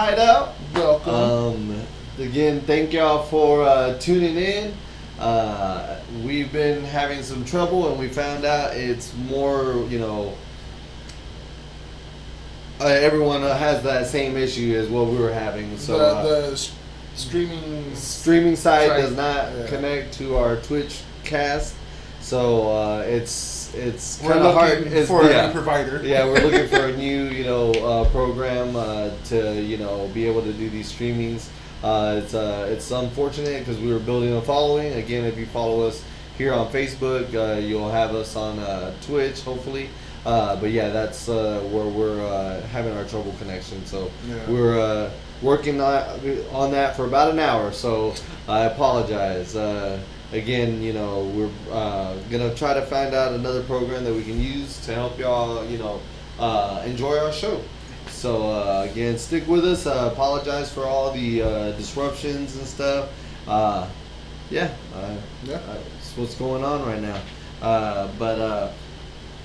Hydeout. Welcome. Again, thank y'all for tuning in. We've been having some trouble, and we found out it's more, everyone has that same issue as what we were having. So the streaming site does not connect to our Twitch cast, so it's kind of hard for a new provider. Yeah, we're looking for a new program to be able to do these streamings. It's unfortunate because we were building a following. Again, if you follow us here on Facebook, you'll have us on Twitch, hopefully. But yeah, that's where we're having our trouble connection. So we're working on that for about an hour. So I apologize. Again, we're gonna try to find out another program that we can use to help y'all, enjoy our show. So again, stick with us. Apologize for all the disruptions and stuff. That's what's going on right now. But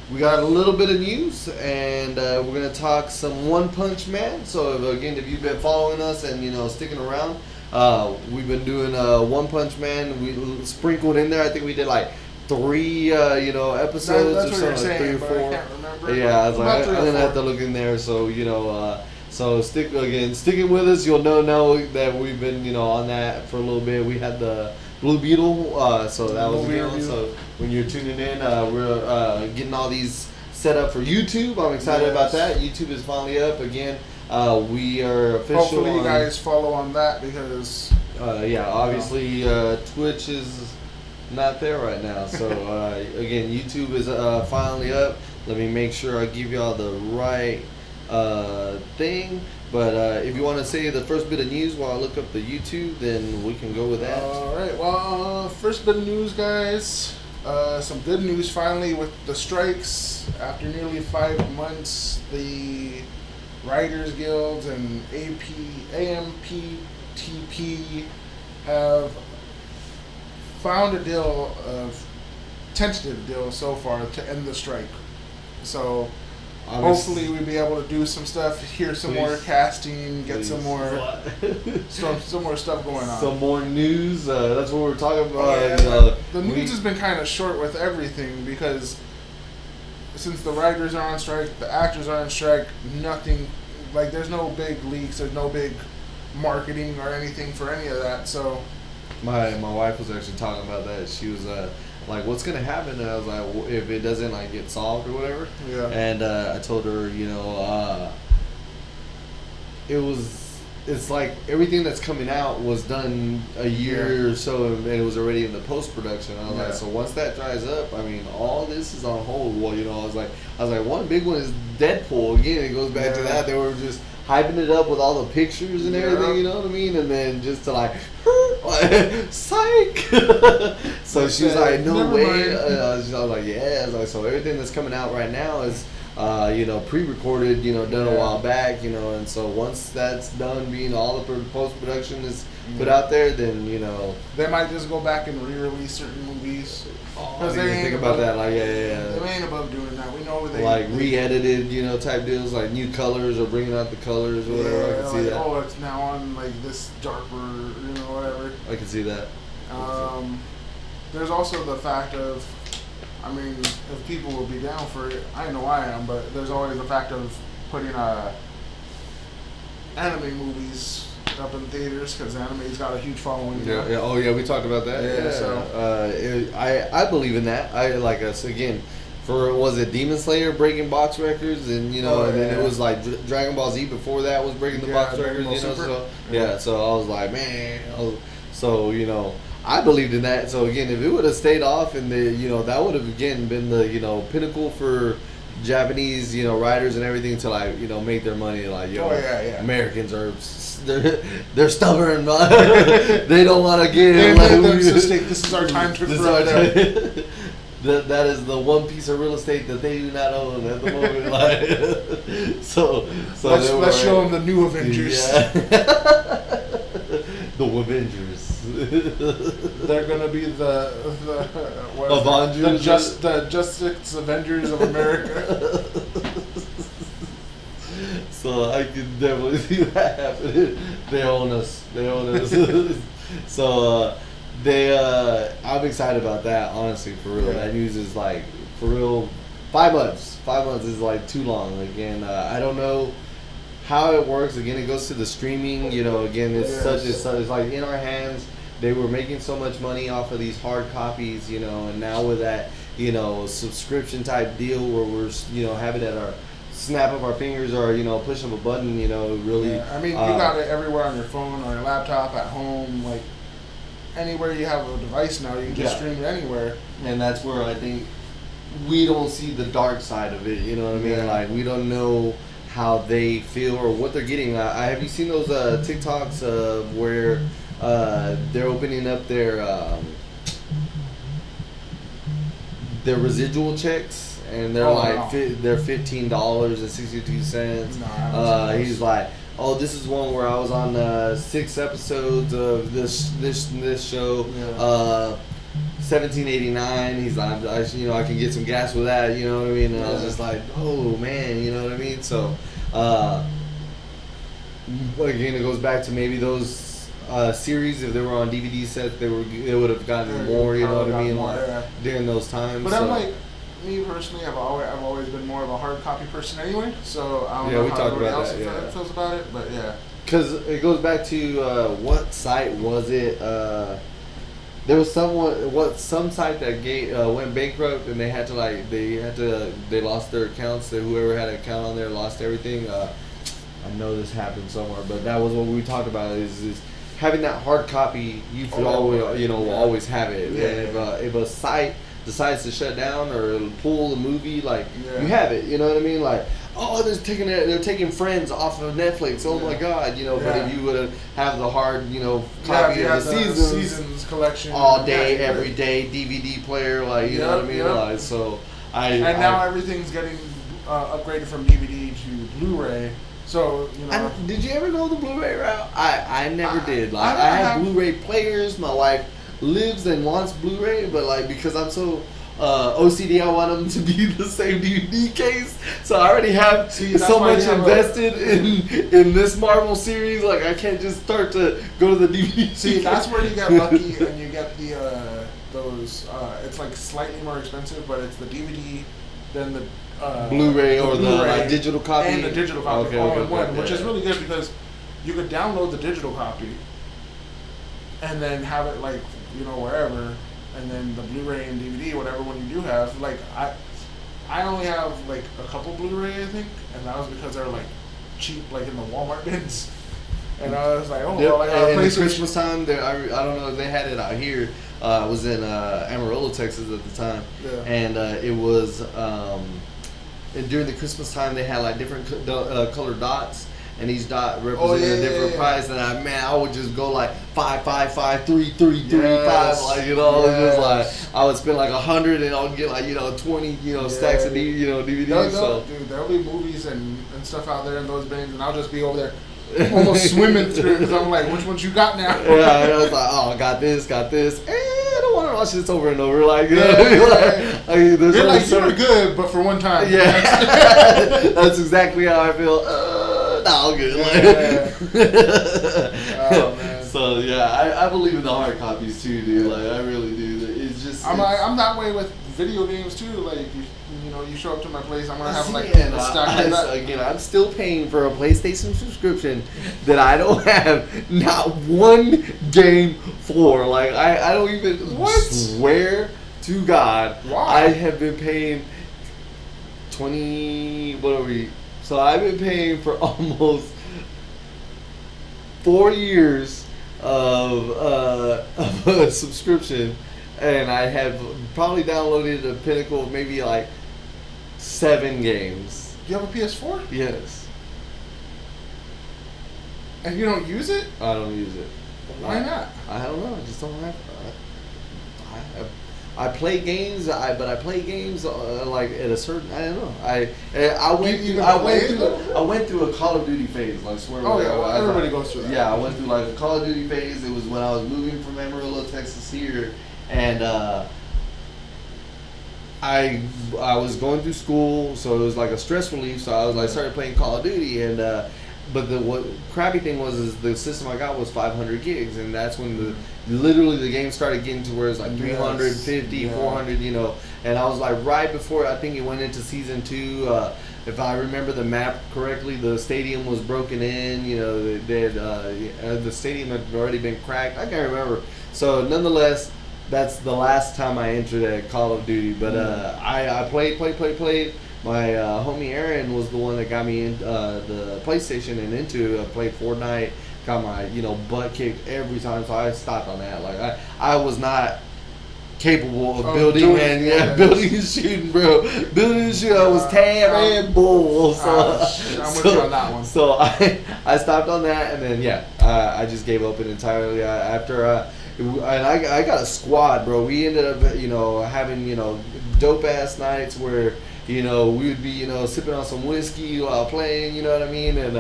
we got a little bit of news, and we're gonna talk some One Punch Man. So if you've been following us and sticking around, we've been doing One Punch Man. We sprinkled in there. I think we did like 3 episodes that's or something, like saying, 3 or 4. I can't remember. Yeah, I was like, I'm gonna have to look in there. So so sticking with us, you'll know that we've been on that for a little bit. We had the Blue Beetle, so that was a good one. So when you're tuning in, we're getting all these set up for YouTube. I'm excited about that. YouTube is finally up again. We are official. Hopefully you guys follow on that because obviously Twitch is not there right now. So again, YouTube is finally up. Let me make sure I give y'all the right thing. But if you want to say the first bit of news while I look up the YouTube, then we can go with that. All right. Well, first bit of news, guys. Some good news finally with the strikes. After nearly 5 months, the Writers Guilds and AMPTP have found a tentative deal so far to end the strike. So hopefully we'll be able to do some stuff, hear some more casting, get some more stuff going on. Some more news. That's what we're talking about. The news has been kind of short with everything because since the writers are on strike, the actors are on strike, nothing, like there's no big leaks, there's no big marketing or anything for any of that. So my wife was actually talking about that. She was like, what's gonna happen? And I was like, if it doesn't get solved or whatever. Yeah. And I told her, it's like everything that's coming out was done a year or so, and it was already in the post production. I was like, so once that dries up, I mean, all this is on hold. Well, I was like, one big one is Deadpool. Again, it goes back to that. They were just hyping it up with all the pictures and everything, you know what I mean? And then just to psych. So she was like, no way. I was like, yeah. I was like, so everything that's coming out right now is pre-recorded, done a while back, and so once that's done, being all the post-production is put out there, then, they might just go back and re-release certain movies. Because they ain't think about that, They ain't above doing that. We know they re-edited, type deals, like new colors or bringing out the colors or whatever. I can see that. Oh, it's now on this darker, whatever. I can see that. There's also the fact of, if people will be down for it, I know I am, but there's always the fact of putting anime movies up in theaters because anime's got a huge following. Oh yeah, we talked about that. Yeah. So I believe in that. I like us again. Was it Demon Slayer breaking box records, and and then it was like Dragon Ball Z before that was breaking the box records. So I was like, man. I believed in that. So again, if it would have stayed off, and that would have again been the pinnacle for Japanese writers and everything to make their money. Americans are they're stubborn. They don't want to give. This is our time to grow. That is the one piece of real estate that they do not own at the moment. So let's show them the new Avengers. Yeah. The Avengers. They're gonna be the Avengers. The Justice Avengers of America. So I can definitely see that happening. They own us. They own us. So I'm excited about that. Honestly, for real. Yeah. That news is like for real. 5 months. 5 months is like too long. Again, I don't know how it works. Again, it goes to the streaming. You know, again, it's it's like in our hands. They were making so much money off of these hard copies, you know, and now with that, you know, subscription type deal where we're, you know, have it at our snap of our fingers or, you know, push of a button, you know, really. Yeah. I mean, you got it everywhere on your phone, on your laptop, at home, like anywhere you have a device now, you can just stream it anywhere. And that's where I think we don't see the dark side of it, you know what I mean? Yeah. Like, we don't know how they feel or what they're getting. Have you seen those TikToks where they're opening up their residual checks, and they're they're $15.62. No, he's like, oh, this is one where I was on 6 episodes of this show. Yeah. $17.89. He's like, you know, I can get some gas with that. You know what I mean? And I was just like, oh man, you know what I mean? So again, it goes back to maybe those series. If they were on DVD sets, they would have gotten more. You know what I mean? During those times. But I'm like, me personally, I've always been more of a hard copy person anyway. So I don't know how everybody else feels about it. But yeah, because it goes back to what site was it? There was some site that went bankrupt, and they lost their accounts. So whoever had an account on there lost everything. I know this happened somewhere, but that was what we talked about. Is having that hard copy, you could always have it. Yeah. And if a site decides to shut down or pull the movie, like you have it. You know what I mean? Like, oh, they're taking Friends off of Netflix. Oh my God, you know. But if you would have the hard, you know, copy of the seasons collection all day, every day, DVD player, like you know what I mean? Like, so now everything's getting upgraded from DVD to Blu-ray. So, you know. Did you ever go the Blu-ray route? I never did. Like, I have Blu-ray players. My wife lives and wants Blu-ray, but like because I'm so OCD, I want them to be the same DVD case. So I already have so much invested in this Marvel series. Like I can't just start to go to the DVD. See, that's where you get lucky and you get the those. It's like slightly more expensive, but it's the DVD, then the Blu-ray or the digital copy and the digital copy all in one, which is really good because you could download the digital copy and then have it like wherever, and then the Blu-ray and DVD, whatever one you do have. Like I only have like a couple Blu-ray, I think, and that was because they're like cheap, like in the Walmart bins. And I was like, oh, well, I got a place. And Christmas time, I don't know if they had it out here. I was in Amarillo, Texas at the time, and it was and during the Christmas time they had like different colored dots, and each dot represented a different price. And I would just go like 5, 5, 5, 3, 3, 3, 5, like just like I would spend like 100, and I'll get like 20 stacks of DVDs. Dude, there'll be movies and stuff out there in those bins, and I'll just be over there. Almost swimming through because I'm like, which ones you got now? I was like, oh, I got this. I don't want to watch this over and over. Like, you're good, but for one time. Yeah, that's exactly how I feel. No, I'm good. Oh man. So yeah, I believe in the hard copies too, dude. Like, I really do. It's just I'm that way with video games too. Like you show up to my place, I'm gonna have like a stack of that. Again, I'm still paying for a PlayStation subscription that I don't have not one game for. Like I don't even swear to God. Why? I have been paying 20. What are we? So I've been paying for almost 4 years of a subscription, and I have probably downloaded a pinnacle of maybe like 7 games. Do you have a PS4? Yes. And you don't use it? I don't use it. Why not? I don't know. I just don't have. I play games, but I play games like at a certain. I don't know. I went through a Call of Duty phase. Like swear. Oh yeah, well, everybody goes through that. Yeah, I went through like a Call of Duty phase. It was when I was moving from Amarillo, Texas here, and I was going through school, so it was like a stress relief. So I was like started playing Call of Duty, and but the what crappy thing was is the system I got was 500 gigs, and that's when literally the game started getting to where it's like 350, 400, you know. And I was like right before I think it went into season 2. If I remember the map correctly, the stadium was broken in. You know, the stadium had already been cracked. I can't remember. So nonetheless, that's the last time I entered a Call of Duty. But I played. My homie Aaron was the one that got me in the PlayStation and into played Fortnite. Got my butt kicked every time, so I stopped on that. Like I was not capable of building building and shooting, bro. Building and shooting, I was tab and bull. So, I'm with you on that one. So I stopped on that, and then I just gave up it entirely after. And I got a squad, bro. We ended up having dope ass nights where we would be sipping on some whiskey while playing. You know what I mean? And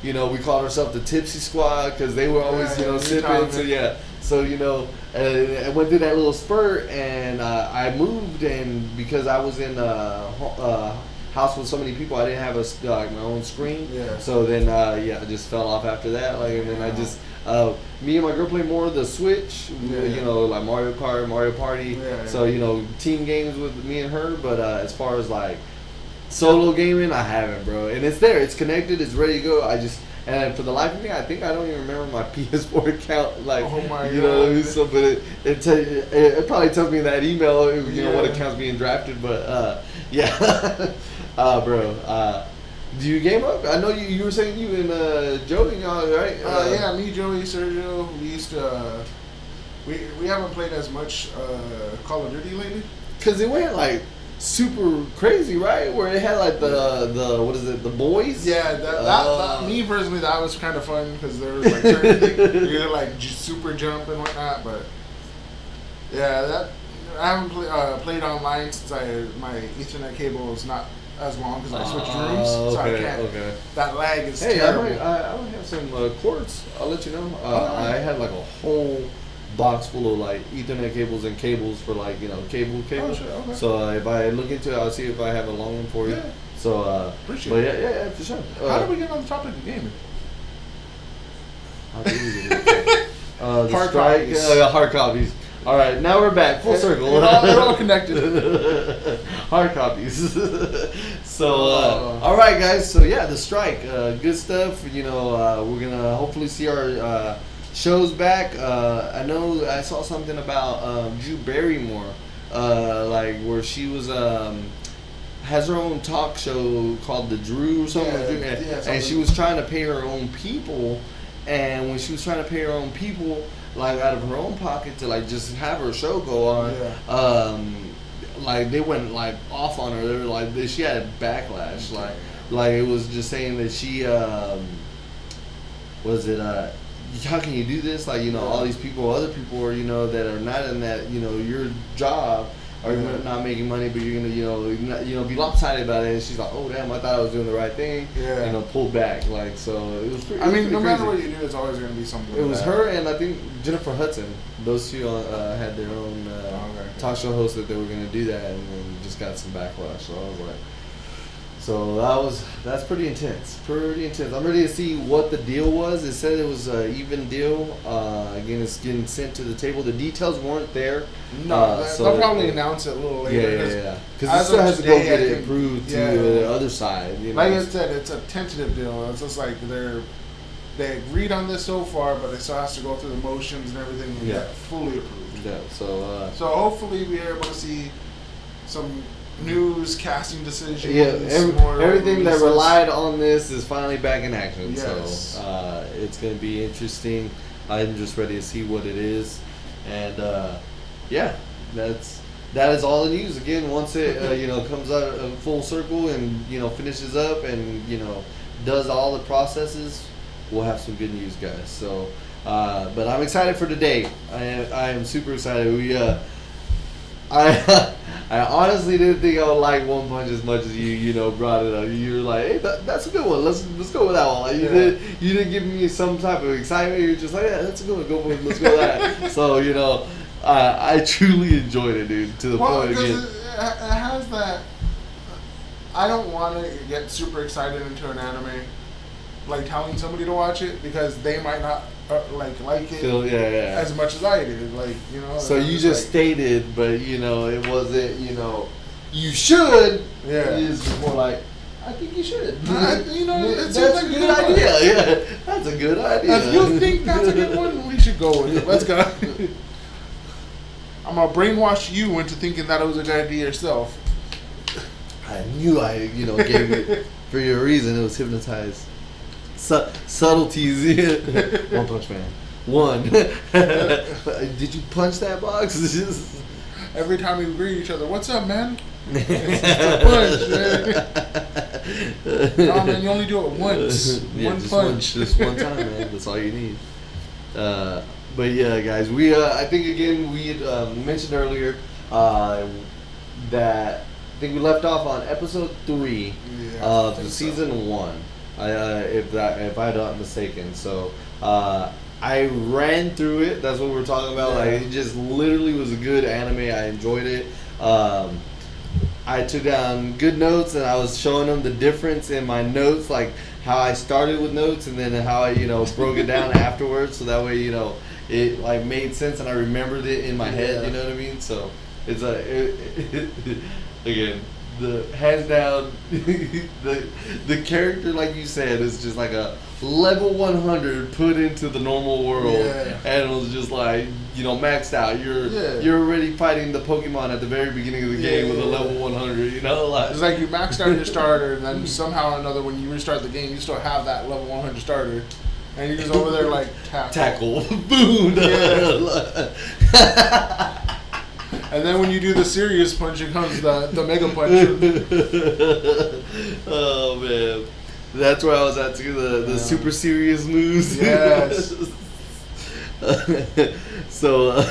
we called ourselves the Tipsy Squad because they were always sipping. So I went through that little spurt, and I moved, and because I was in a house with so many people, I didn't have my own screen. Yeah. So then I just fell off after that. Like, and then I just me and my girl play more of the Switch. Like Mario Kart, Mario Party. So team games with me and her. But as far as like solo gaming, I haven't, bro. And it's there, it's connected, it's ready to go. And for the life of me, I think I don't even remember my PS4 account. Like, oh my God. So, but it probably tells me in that email, what account's being drafted. But bro. Do you game up? I know you were saying you and Joey, right? Me, Joey, Sergio. We used to. We haven't played as much Call of Duty lately. Cause it went like super crazy, right? Where it had like the what is it? The boys. Yeah, that me personally, that was kind of fun because there was like certain things you could like super jump and whatnot. But that I haven't played online since my Ethernet cable is not as long because I switched rooms, so I can't. Okay. That lag is terrible. I might have some cords. I'll let you know. I had like a whole box full of like Ethernet cables and cables for like cable. Oh, sure, okay. So if I look into it, I'll see if I have a long one for you. Yeah. So appreciate it. Yeah, for sure. How did we get on the topic of gaming? How did we get it? The hard strike, copies. Hard copies. All right, now we're back full circle. They're all connected. Hard copies. So all right, guys. So the strike, good stuff. We're gonna hopefully see our shows back. I know I saw something about Drew Barrymore, like where she was has her own talk show called The Drew or something. And she was trying to pay her own people, and when she was trying to pay her own people, like out of her own pocket to like just have her show go on, like they went like off on her. They were like she had a backlash, like it was just saying that she how can you do this? Like, all these people, other people are, that are not in that, your job are not making money, but you're gonna, be lopsided about it. And she's like, oh damn, I thought I was doing the right thing. Yeah. Pulled back. Like, so it was pretty. No matter what you do, it's always gonna be something. It was her and I think Jennifer Hudson. Those two had their own talk show host that they were gonna do that, and then just got some backlash. So I was like. So that's pretty intense. Pretty intense. I'm ready to see what the deal was. It said it was an even deal. Again, it's getting sent to the table. The details weren't there. No, they'll probably announce it a little later. Yeah. Because it still has to go get it approved to the other side. Like I said, it's a tentative deal. It's just like they agreed on this so far, but it still has to go through the motions and everything to get fully approved. Yeah. So hopefully we are able to see some news, casting decisions. Everything that relied on this is finally back in action. Yes. So it's going to be interesting. I'm just ready to see what it is, and that is all the news. Again, once it comes out full circle and finishes up and does all the processes, we'll have some good news, guys. So, but I'm excited for today. I am super excited. I honestly didn't think I would like One Punch as much as you brought it up. You were like, hey, that's a good one. Let's go with that one. Like, you didn't give me some type of excitement. You're just like, yeah, that's a good one. Go with, let's go with that. So I truly enjoyed it, dude. To the point again. has that. I don't want to get super excited into an anime, like telling somebody to watch it because they might not like it as much as I did. Like, you know. So you just stated, but you know, it wasn't. You know, you should. Yeah. It's more like, I think you should. You know, it that's seems like a good idea. Yeah, that's a good idea. If you think that's a good one, we should go with it. Let's go. I'm gonna brainwash you into thinking that it was a good idea yourself. I knew gave it for your reason. It was hypnotized. Subtleties. One Punch Man. One. Did you punch that box? Every time we greet each other, what's up, man? It's a punch, man. No, man, you only do it once. One punch. Just one time, man. That's all you need. But yeah, guys, we I think again we had mentioned earlier that I think we left off on episode 3 of season 1, if I'm not mistaken. So I ran through it. That's what we're talking about. Yeah. Like, it just literally was a good anime. I enjoyed it. I took down good notes, and I was showing them the difference in my notes, like how I started with notes, and then how I broke it down afterwards. So that way it like made sense, and I remembered it in my head. You know what I mean? So it's again, the hands down, the character, like you said, is just like a level 100 put into the normal world, and it was just like maxed out. You're already fighting the Pokemon at the very beginning of the game with a level 100. Like it's like you maxed out your starter, and then somehow or another, when you restart the game, you still have that level 100 starter, and you're just over there like tackle, boom. And then when you do the serious punch, it comes the mega punch. Oh man, that's where I was at too. The super serious moves. Yes. So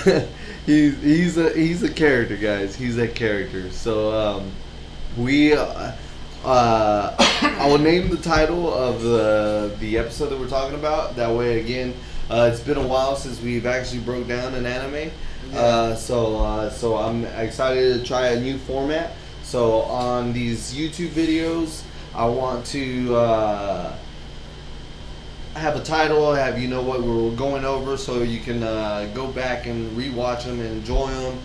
he's a character, guys. He's a character. So I will name the title of the episode that we're talking about. That way, again, it's been a while since we've actually broke down an anime. So I'm excited to try a new format. So on these YouTube videos, I want to have a title, have what we're going over, so you can go back and rewatch them and enjoy them.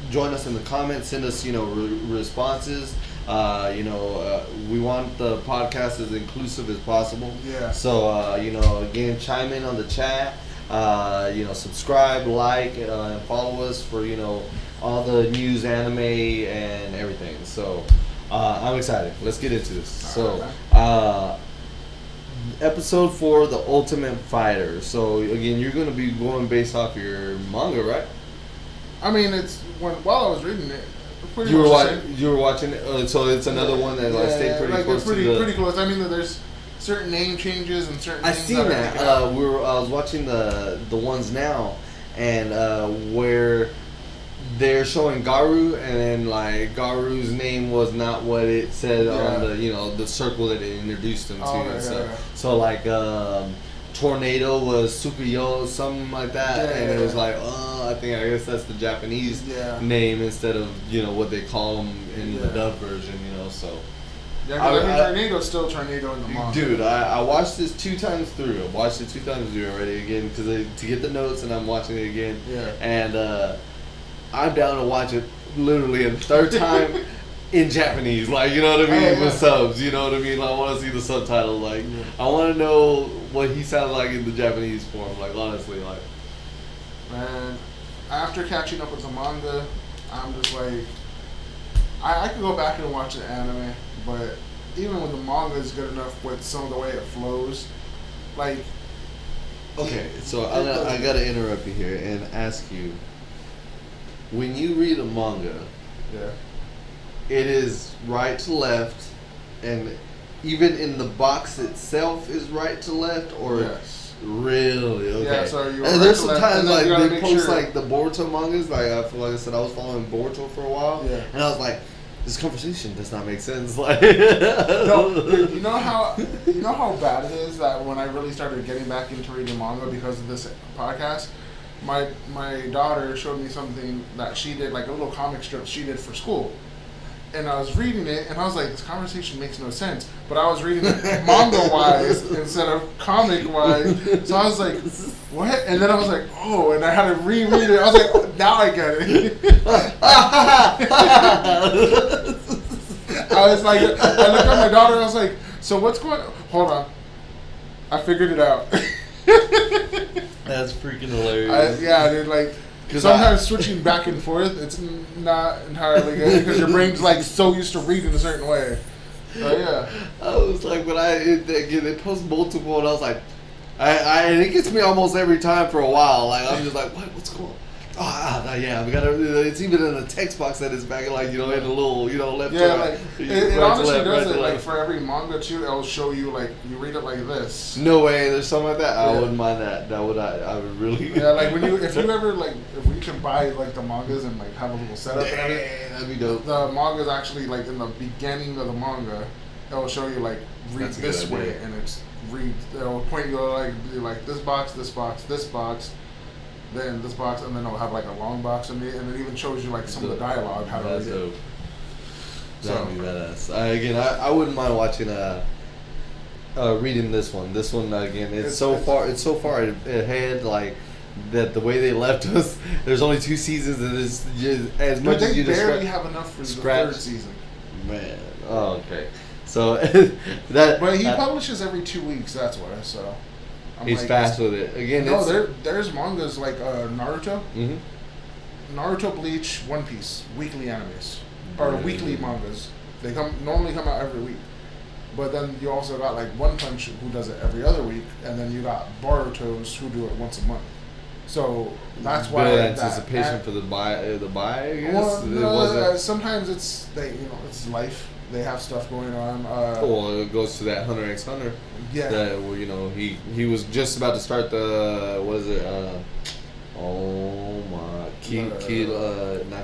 Join us in the comments, send us responses. We want the podcast as inclusive as possible. Yeah. So again, chime in on the chat. Subscribe, like, and follow us for all the news, anime, and everything. So I'm excited. Let's get into this. So episode 4, the Ultimate Fighter. So again, you're going to be going based off your manga, right? I mean, while I was reading it. You were watching it, so it's another one that stayed pretty close. Pretty close. I mean, there's certain name changes and certain. I seen that. I was watching the ones now, and where they're showing Garu, and then like Garu's name was not what it said on the the circle that it introduced him to. So like Tornado was Tsukuyo, something like that, and it was like, I guess that's the Japanese name instead of what they call them in the dub version, so. Yeah, because Tornado's still Tornado in the manga. Dude, I watched this 2 times through. I've watched it 2 times through already again to get the notes, and I'm watching it again. Yeah. And I'm down to watch it literally a 3rd time in Japanese, like, you know what I mean, with subs, you know what I mean. I want to see the subtitle, like, I want to know what he sounds like in the Japanese form, like, honestly, like. Man, after catching up with the manga, I'm just like, I could go back and watch the anime, but even when the manga is good enough with some of the way it flows, like. Okay, so I gotta interrupt you here and ask you, when you read a manga, it is right to left, and even in the box itself is right to left, or really? Okay. Yeah, so and there's sometimes like they post like the Boruto mangas. Like I said, I was following Boruto for a while, and I was like, this conversation does not make sense. Like, no, you know how bad it is that when I really started getting back into reading manga because of this podcast, my daughter showed me something that she did, like a little comic strip she did for school. And I was reading it, and I was like, this conversation makes no sense. But I was reading it manga-wise instead of comic-wise. So I was like, what? And then I was like, oh, and I had to reread it. I was like, oh, now I get it. I was like, I looked at my daughter, and I was like, so what's going on? Hold on. I figured it out. That's freaking hilarious. Yeah, dude, like... Sometimes switching back and forth, it's not entirely good because your brain's like so used to reading a certain way. So yeah, I was like, when they post multiple, and I was like, and it gets me almost every time for a while. Like I'm just like, what's going on? Oh, yeah, we gotta. It's even in the text box that is back, like in a little, left. Yeah, to right, like it honestly left, does right it. Like left. for every manga too, it'll show you like you read it like this. No way, there's something like that. Yeah. I wouldn't mind that. That would I would really. Yeah, like if you ever if we could buy like the mangas and like have a little setup and everything. That'd be dope. The manga's actually like in the beginning of the manga, it'll show you like read this way, and it'll point you like this box, this box, this box. Then this box, and then it'll have like a long box in it, and it even shows you like some of the dialogue, how to read it. That'd be badass. I wouldn't mind watching reading this one. This one again, it's so far ahead. Like that, the way they left us. There's only 2 seasons, and it's just as much as you just barely have enough for the 3rd season. Man, oh okay. So that. But he publishes every 2 weeks. That's why. So. He's like, fast with it. Again, there's mangas like Naruto, Naruto, Bleach, One Piece, weekly animes or weekly mangas. They normally come out every week, but then you also got like One Punch who does it every other week, and then you got Boruto's who do it once a month. So that's why anticipation for the buy. I guess. Well, sometimes it's it's life. They have stuff going on. It goes to that Hunter x Hunter. Yeah. That he was just about to start the oh my not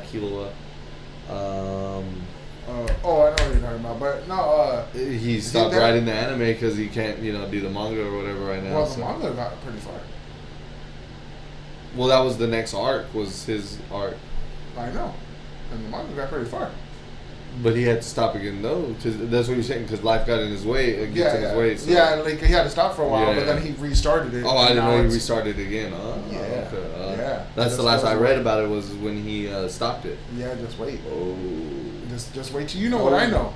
Killua. I know what you're talking about, but no. He stopped writing the anime because he can't do the manga or whatever right now. Well, the manga got pretty far. Well, that was the next arc. Was his arc. I know, and the manga got pretty far. But he had to stop again, though. That's what you're saying, because life got in his way. In his way. So. Yeah, like he had to stop for a while, but then he restarted it. Oh, I didn't know he restarted again. Yeah. Okay. Yeah. That's the last I read about it was when he stopped it. Yeah, just wait. Oh. Just wait till you know what I know.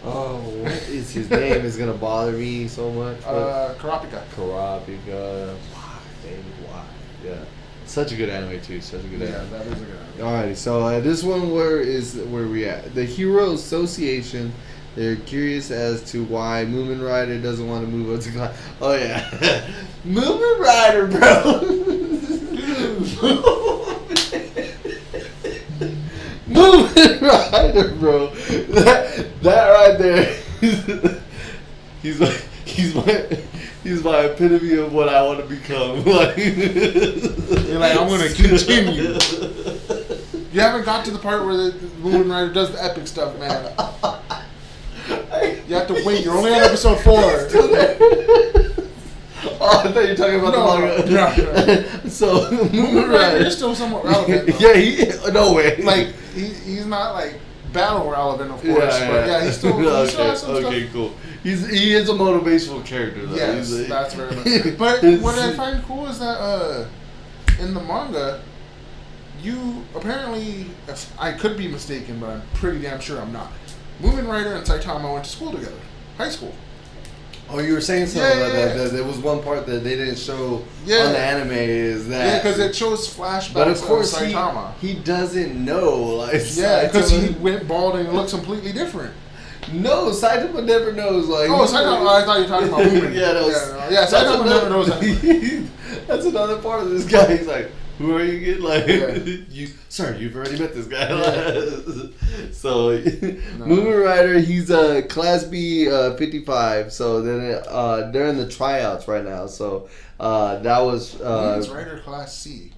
Oh, what is his name? Is gonna bother me so much. Kurapika. Kurapika. Why, David? Why? Yeah. Such a good anime too. Such a good anime. Yeah, that is a good anime. Alrighty, so this one where we at? The Hero Association. They're curious as to why Moomin Rider doesn't want to move up to class. Oh yeah, Moomin Rider, bro. Moomin Rider, bro. That right there. He's my epitome of what I want to become. Like, you're like, I'm gonna continue. You haven't got to the part where the Moomin Rider does the epic stuff, man. You have to wait. You're only on episode 4. Oh, I thought you were talking about the manga. No. So Moomin Rider is still somewhat relevant. Though. Yeah, no way. Like he's not like battle relevant, of course. But he still has some stuff. Okay, cool. He is a motivational character, though. Yes, that's very much. But what I find cool is that in the manga, you apparently, I could be mistaken, but I'm pretty damn sure I'm not. Moomin Rider and Saitama went to school together, high school. Oh, you were saying something about that. There was one part that they didn't show on the anime. Is that? Yeah, because it shows flashbacks but of course of Saitama. He doesn't know. Like, yeah, because he went bald and it looks completely different. No, Saitama never knows. Like, Saitama. I thought you were talking about Moomin. Saitama never knows that. That's another part of this guy. He's like, who are you again? Like, you've already met this guy. So, Moomin Rider, he's Class B 55. So then they're in the tryouts right now. So that was Moomin Rider Class C.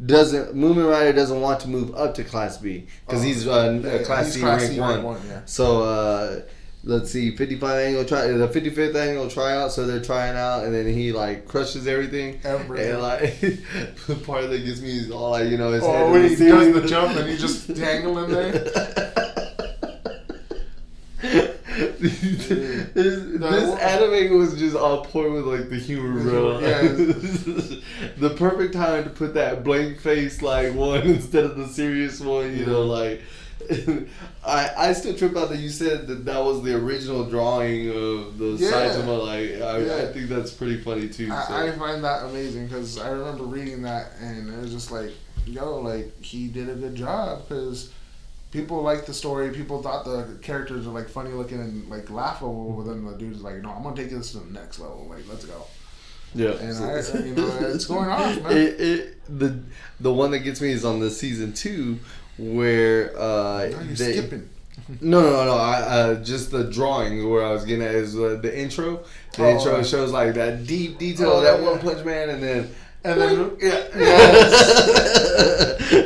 Moomin Rider doesn't want to move up to Class B because he's Class C rank 1. Yeah. So let's see, 55th annual tryout. So they're trying out, and then he like crushes everything. And like the part that gets me is all like his head. When he does the jump and he's just dangling there. This anime was just on point with like the humor, bro. Yeah. The perfect time to put that blank face like one instead of the serious one. Like I still trip out that you said that was the original drawing of the Saitama. Like I think that's pretty funny too. I find that amazing because I remember reading that and it was just like, like he did a good job because people liked the story. People thought the characters were like funny looking and like laughable. But then the dude's like, no, I'm gonna take this to the next level. Like, let's go. Yeah, and it's going off, man. The one that gets me is on the season 2 where you're skipping. No. Just the drawing where I was getting at is the intro. The intro shows like that deep detail of that One Punch Man, and then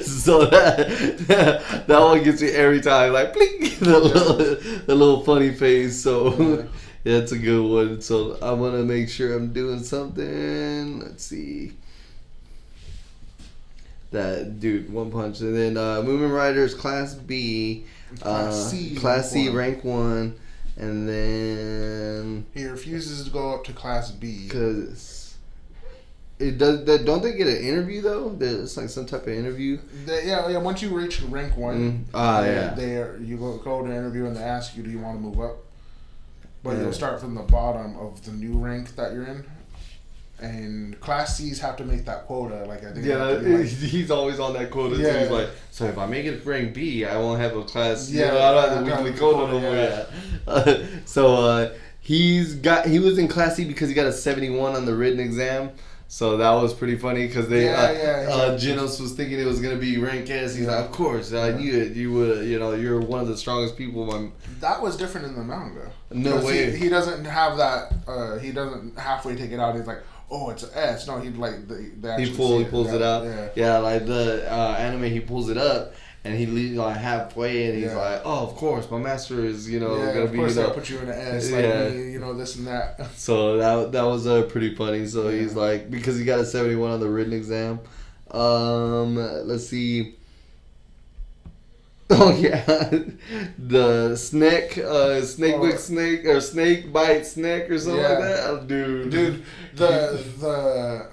so that one gets me every time, like blink, the little funny face. So it's a good one. So I'm gonna make sure I'm doing something. Let's see. That dude, One Punch, and then Movement Riders Class B, Class C, rank 1, and then he refuses to go up to Class B because it does. Don't they get an interview though? There's like some type of interview. Yeah. Once you reach rank 1, you go to interview and they ask you, do you want to move up? But you'll start from the bottom of the new rank that you're in. And Class C's have to make that quota. Like I think. Yeah, he's always on that quota. Yeah. So he's like, so if I make it rank B, I won't have a class. I don't have the weekly quota no more. So he was in Class C because he got a 71 on the written exam. So that was pretty funny because Genos was thinking it was gonna be rank S. He's like, of course, I knew it. You would, you're one of the strongest people. That was different in the manga. No way. He doesn't have that. He doesn't halfway take it out. He's like, oh, it's an S. No, he'd like he pulls it out. Yeah, like the anime, he pulls it up. And he leaves like halfway, and he's like, "Oh, of course, my master is, gonna be." I'll put you in an S, like me, this and that. So that was pretty funny. So he's like, because he got a 71 on the written exam. Let's see. Oh yeah, the snake bite snake or something like that. Oh, dude, the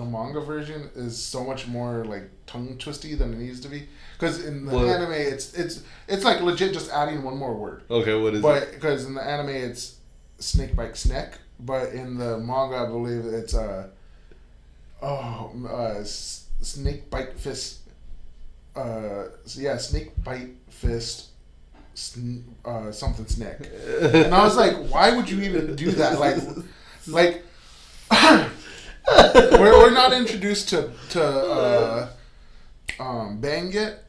manga version is so much more like tongue twisty than it needs to be. Because in the anime, it's like legit just adding one more word. Okay, what is it? But because in the anime it's snake bite snack, but in the manga I believe it's snake bite fist. Snake bite fist. Something snack. And I was like, why would you even do that? Like. we're not introduced to Bang yet.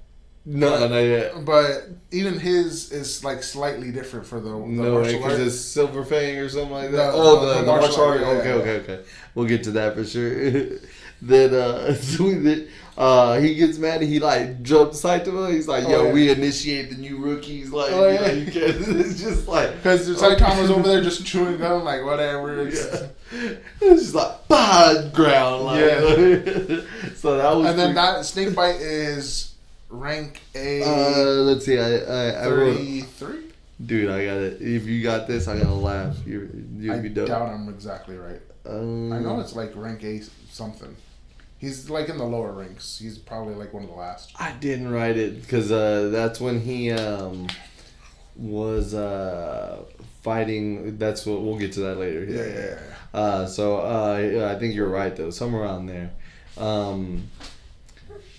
No, not yet. But even his is like slightly different for the martial art. Because it's Silver Fang or something like that. The martial art. Okay. We'll get to that for sure. Then he gets mad and he like jumps Saitama. He's like, we initiate the new rookies. Like, you can't. It's just like because Saitama's over there just chewing gum, like whatever. It's just like ground. Like, so that was. And then that snake bite is rank A. Let's see. I 33. Dude, I got it. If you got this, I'm gonna laugh. You'd be dope. I doubt I'm exactly right. I know it's like rank A something. He's like in the lower ranks. He's probably like one of the last. I didn't write it because that's when he was fighting. That's what we'll get to that later. Yeah. So I think you're right though. Somewhere around there.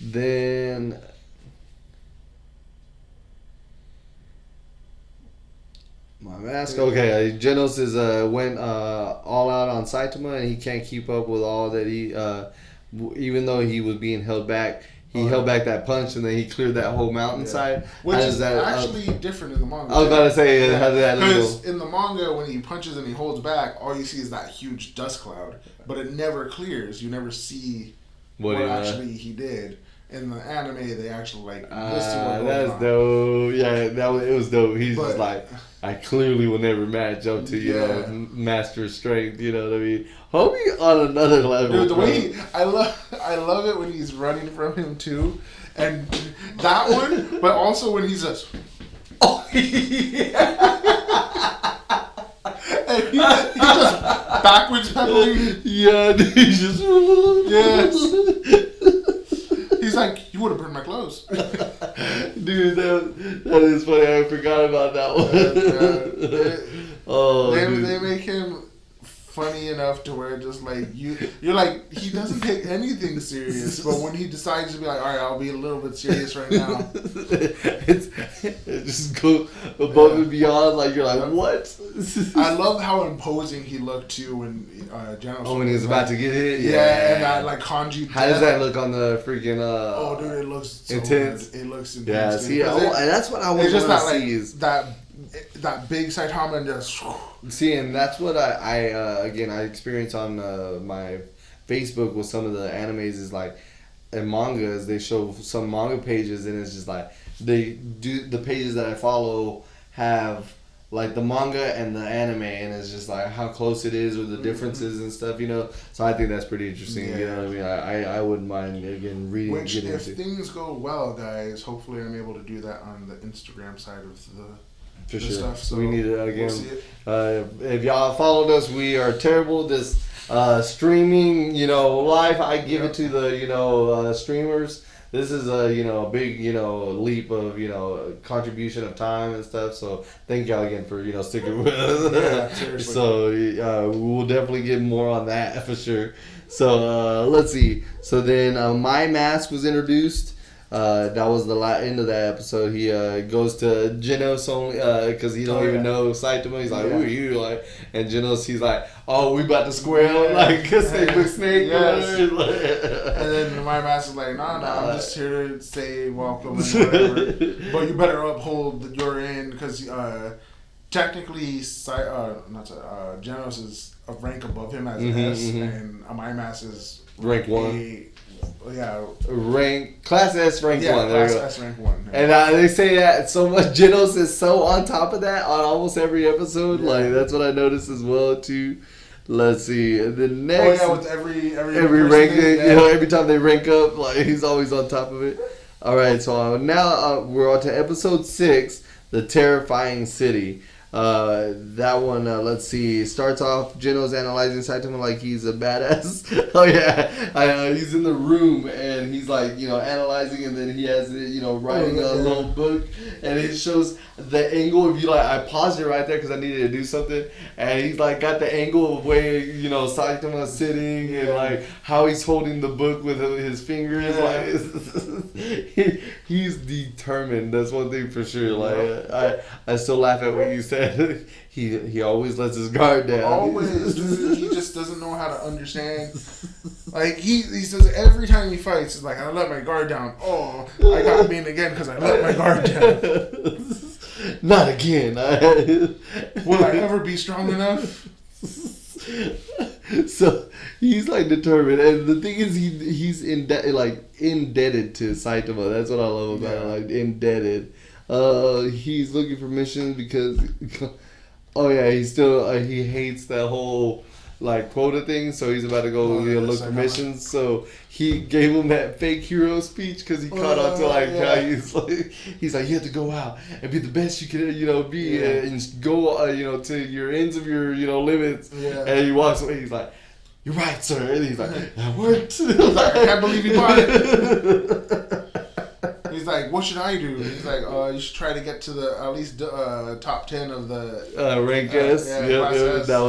Then. My mask. Okay, Genos went all out on Saitama, and he can't keep up with all that he. Even though he was being held back, he held back that punch, and then he cleared that whole mountainside. Which is actually different in the manga. I was about to say because in the manga, when he punches and he holds back, all you see is that huge dust cloud, but it never clears. You never see what actually he did. In the anime, they actually listed what that's dope. Yeah, it was dope. He's just like, I clearly will never match up to, you know, master strength, you know what I mean? Homie on another level. Dude, the way I love it when he's running from him too. And that one, but also when he's just... Oh, yeah. And he just backwards pedaling. Yeah, dude, he's just... Yes. He's like, you would have burned my clothes. Dude, that is funny. I forgot about that one. They make him funny enough to where just like you're like, he doesn't take anything serious, but when he decides to be like, all right, I'll be a little bit serious right now, it just goes above and beyond. Like you're like, what? I love how imposing he looked too when General. When he was about to get hit. Yeah, and that like kanji. How does that look on the freaking? Oh, dude, it looks so intense. Good. It looks intense. Yeah, see, and that's what I want to see is that big Saitama and just. See, and that's what I again I experience on my Facebook with some of the animes is like, in mangas they show some manga pages and it's just like they do the pages that I follow have like the manga and the anime and it's just like how close it is or the differences and stuff, you know. So I think that's pretty interesting. You know what I mean? I wouldn't mind again reading. Which if things go well, guys, hopefully I'm able to do that on the Instagram side of the. For sure. Stuff, so we need it again. We'll if y'all followed us, we are terrible. This streaming, you know, live. I give it to the, you know, streamers. This is a, you know, big, you know, leap of, you know, contribution of time and stuff. So thank y'all again for, you know, sticking with us. Yeah, seriously. So we'll definitely get more on that for sure. So let's see. So then My Mask was introduced. That was the end of that episode. He goes to Genos only because he don't even know Saitama. He's like, "Who are you?" Like, and Genos, he's like, "Oh, we about to square up, like snake with snake." Yes. And then My Master's like, "Nah, I'm just here to say welcome and whatever. But you better uphold your end because technically, Genos is a rank above him as an S, and My Master is rank 1. Yeah, Class S rank 1. Class S rank 1. And they say that so much. Genos is so on top of that on almost every episode. Yeah. Like that's what I noticed as well too. Let's see. And the next, with every ranking, you know, every time they rank up, like he's always on top of it. All right, so now we're on to episode 6, The Terrifying City. That one, let's see, starts off Genos analyzing Saitama like he's a badass. Oh yeah, he's in the room and he's like, you know, analyzing, and then he has it, you know, writing a little book, and it shows the angle of you. Like I paused it right there because I needed to do something, and he's like got the angle of where, you know, Saitama's sitting and like how he's holding the book with his fingers. Like he's determined. That's one thing for sure. Like I still laugh at what you said. He always lets his guard down. Always, dude. He just doesn't know how to understand. Like he says every time he fights, it's like, I let my guard down. Oh, I got beaten again because I let my guard down. Not again. Will I ever be strong enough? So he's like determined, and the thing is, he's indebted to Saitama. That's what I love about it. Like indebted. He's looking for missions because, he still he hates that whole like quota thing. So he's about to go look for missions. So he gave him that fake hero speech because he caught on to like how he's like you have to go out and be the best you can be and go to your ends of your limits. Yeah. And he walks away. He's like, "You're right, sir." And he's like, "That worked." I can't believe he bought it. He's like, "What should I do?" He's like, "You should try to get to the at least top 10 of the rank S." S. That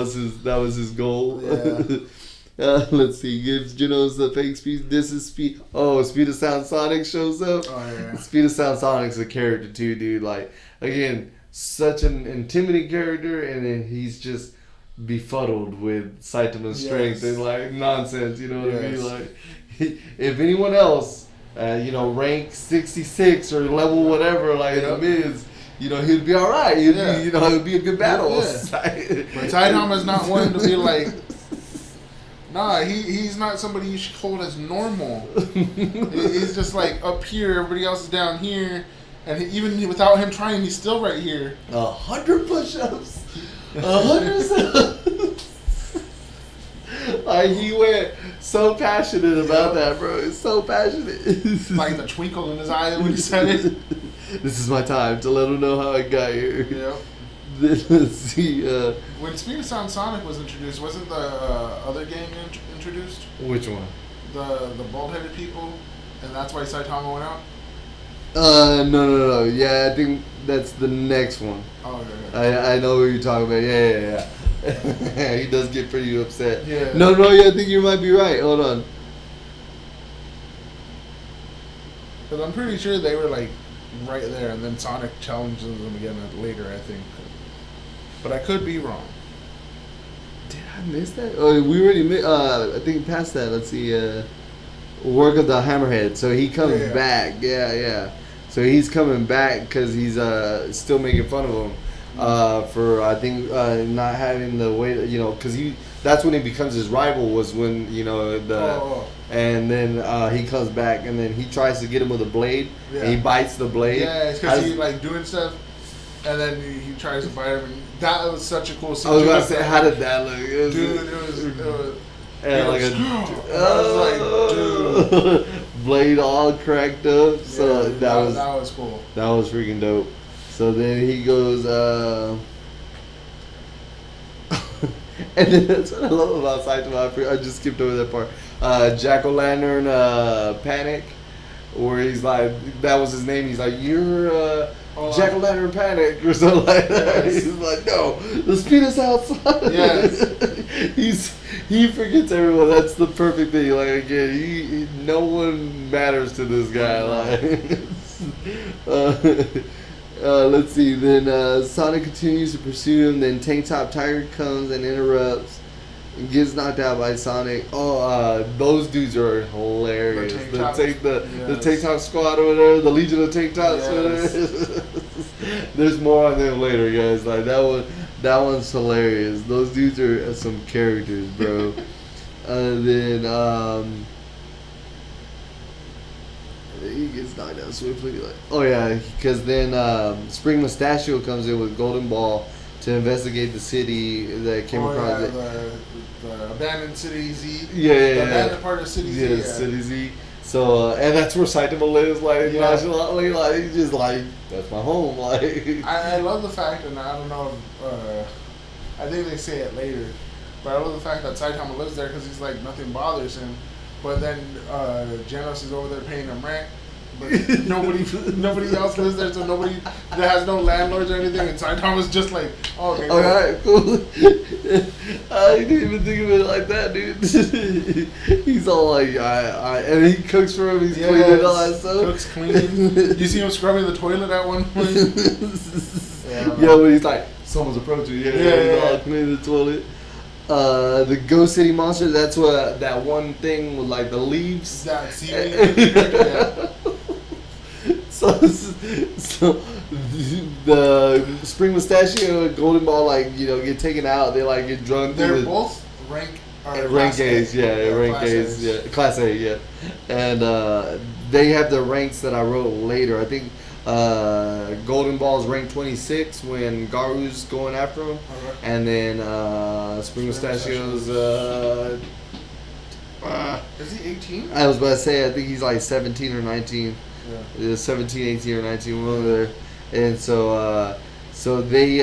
was his goal. Yeah. Let's see. Gives Genos the fake speed. This is Speed. Oh, Speed of Sound Sonic shows up. Oh yeah. Speed of Sound Sonic's a character too, dude. Like again, such an intimidating character, and then he's just befuddled with Saitama's strength and like nonsense. You know what I mean? Like, if anyone else. Rank 66 or level whatever, like in the mids, he'd be all right. It'd be a good battle. Yeah. But Saitama's not one to be like, nah, he's not somebody you should hold as normal. He's just like up here, everybody else is down here, And even without him trying, he's still right here. 100 push-ups. 100 sit-ups. Like, he went so passionate about that, bro. It's so passionate. Like the twinkle in his eye when he said it. This is my time to let him know how I got here. Yeah. Let's see. When Speed of Sound Sonic was introduced, wasn't the other gang introduced? Which one? The bald-headed people, and that's why Saitama went out? No. Yeah, I think that's the next one. Oh, okay. I know what you're talking about. Yeah. He does get pretty upset. Yeah. No, I think you might be right. Hold on. Because I'm pretty sure they were like right there, and then Sonic challenges them again later, I think. But I could be wrong. Did I miss that? Oh, we already I think past that. Let's see. Work of the Hammerhead. So he comes back. Yeah. So he's coming back because he's still making fun of him for I think not having the way that, because that's when he becomes his rival, was when and then he comes back and then he tries to get him with a blade and he bites the blade. Yeah, it's because he's like doing stuff and then he tries to bite him, and that was such a cool scene. I was about to say, how did that look? It was and like I was like, dude, blade all cracked up. So that was cool. That was freaking dope. So then he goes, and then that's what I love about Saitama. I just skipped over that part. Jack-o'-lantern Panic, where he's like, that was his name. He's like, you're Jack-o'-lantern Panic or something like that. Yes. He's like, no, the speed is outside. Yes. He forgets everyone. That's the perfect thing. Like, again, no one matters to this guy. Like, let's see. Then Sonic continues to pursue him. Then Tank Top Tiger comes and interrupts and gets knocked out by Sonic. Those dudes are hilarious. The Tank Top Squad or whatever, the Legion of Tank Tops. Yes. There's more on them later, guys. Like that one's hilarious. Those dudes are some characters, bro. Then he gets knocked out swiftly. Because then Spring Mustachio comes in with Golden Ball to investigate the city that came across it. The abandoned City Z. The abandoned part of City Z. Yeah, City Z. So and that's where Saitama lives, nonchalantly, he's just like, that's my home, I love the fact, and I don't know, I think they say it later, but I love the fact that Saitama lives there because he's like, nothing bothers him. But then Genos is over there paying him rent, but nobody else lives there, so there has no landlords or anything. And Saitama's just like, okay, cool. Alright, cool. I didn't even think of it like that, dude. He's all like, and he cooks for him. He's cleaning all that stuff. Cooks, cleaning. You see him scrubbing the toilet at one point. When he's like, someone's approaching. He's all cleaning the toilet. The Ghost City Monster, that's what that one thing with like the leaves. That seaweed. So the Spring Mustachio and Golden Ball get taken out. They get drunk. They're both rank A's, rank A's, class A, yeah. And they have the ranks that I wrote later. I think Golden Ball's rank 26 when Garu's going after him, and then Spring Mustachio's. Is he 18? I was about to say, I think he's like 17 or 19. Yeah. 17, 18, or 19, one over there. And so they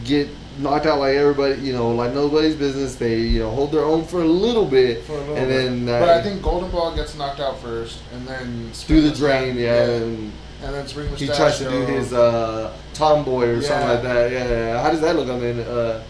get knocked out like everybody, like nobody's business. They, hold their own for a little bit. Then. But I think Golden Ball gets knocked out first, and then through the drain, And then Spring Mustachio. He tries to do his tomboy or something like that. Yeah. How does that look on the?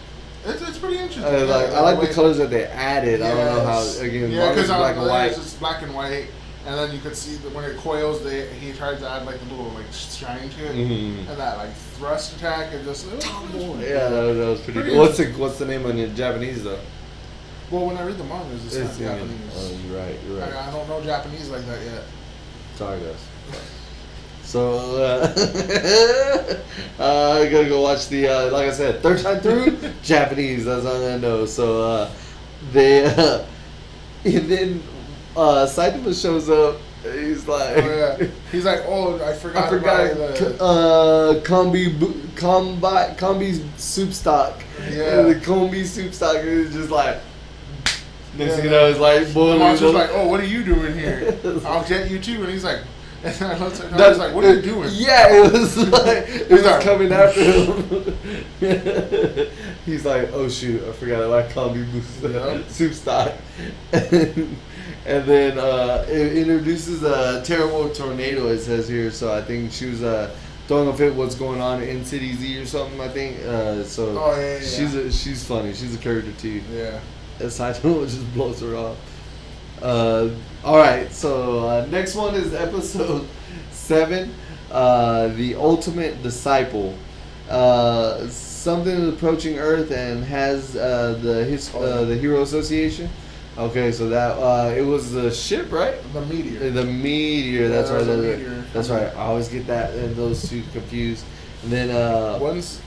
It's pretty interesting. I like the colors that they added. I don't know how. Again, because black and white. It's black and white. And then you could see that when it coils, he tries to add like a little shine to it, and that thrust attack and just tomboy. Yeah, that was pretty cool. What's the name on your Japanese though? Well, when I read the manga, it's not Japanese. Oh, you're right. I don't know Japanese like that yet. Sorry, guys. So I gotta go watch the like I said, third time through Japanese. That's all I know. So they and then Saitama shows up He's like, oh yeah, he's like, oh, I forgot combi soup stock. Yeah, and the combi soup stock is just like. Next thing you know, it's like boiling. The monster's like, oh, what are you doing here? I'll get you too. And he's like, and I was like, what are you doing? Yeah, it was like it was coming after him. He's like, oh shoot, I forgot about combi soup stock. And then it introduces a terrible tornado. It says here, so I think she was throwing a fit. What's going on in City Z or something? I think so. Oh yeah. She's funny. She's a character too. Yeah. Saitama just blows her off. Alright, so next one is episode 7, The Ultimate Disciple. Something is approaching Earth and has the Hero Association. Okay, so that it was the ship, right? The meteor. The meteor. That's right. The meteor. That's right. I always get those two confused. And then one's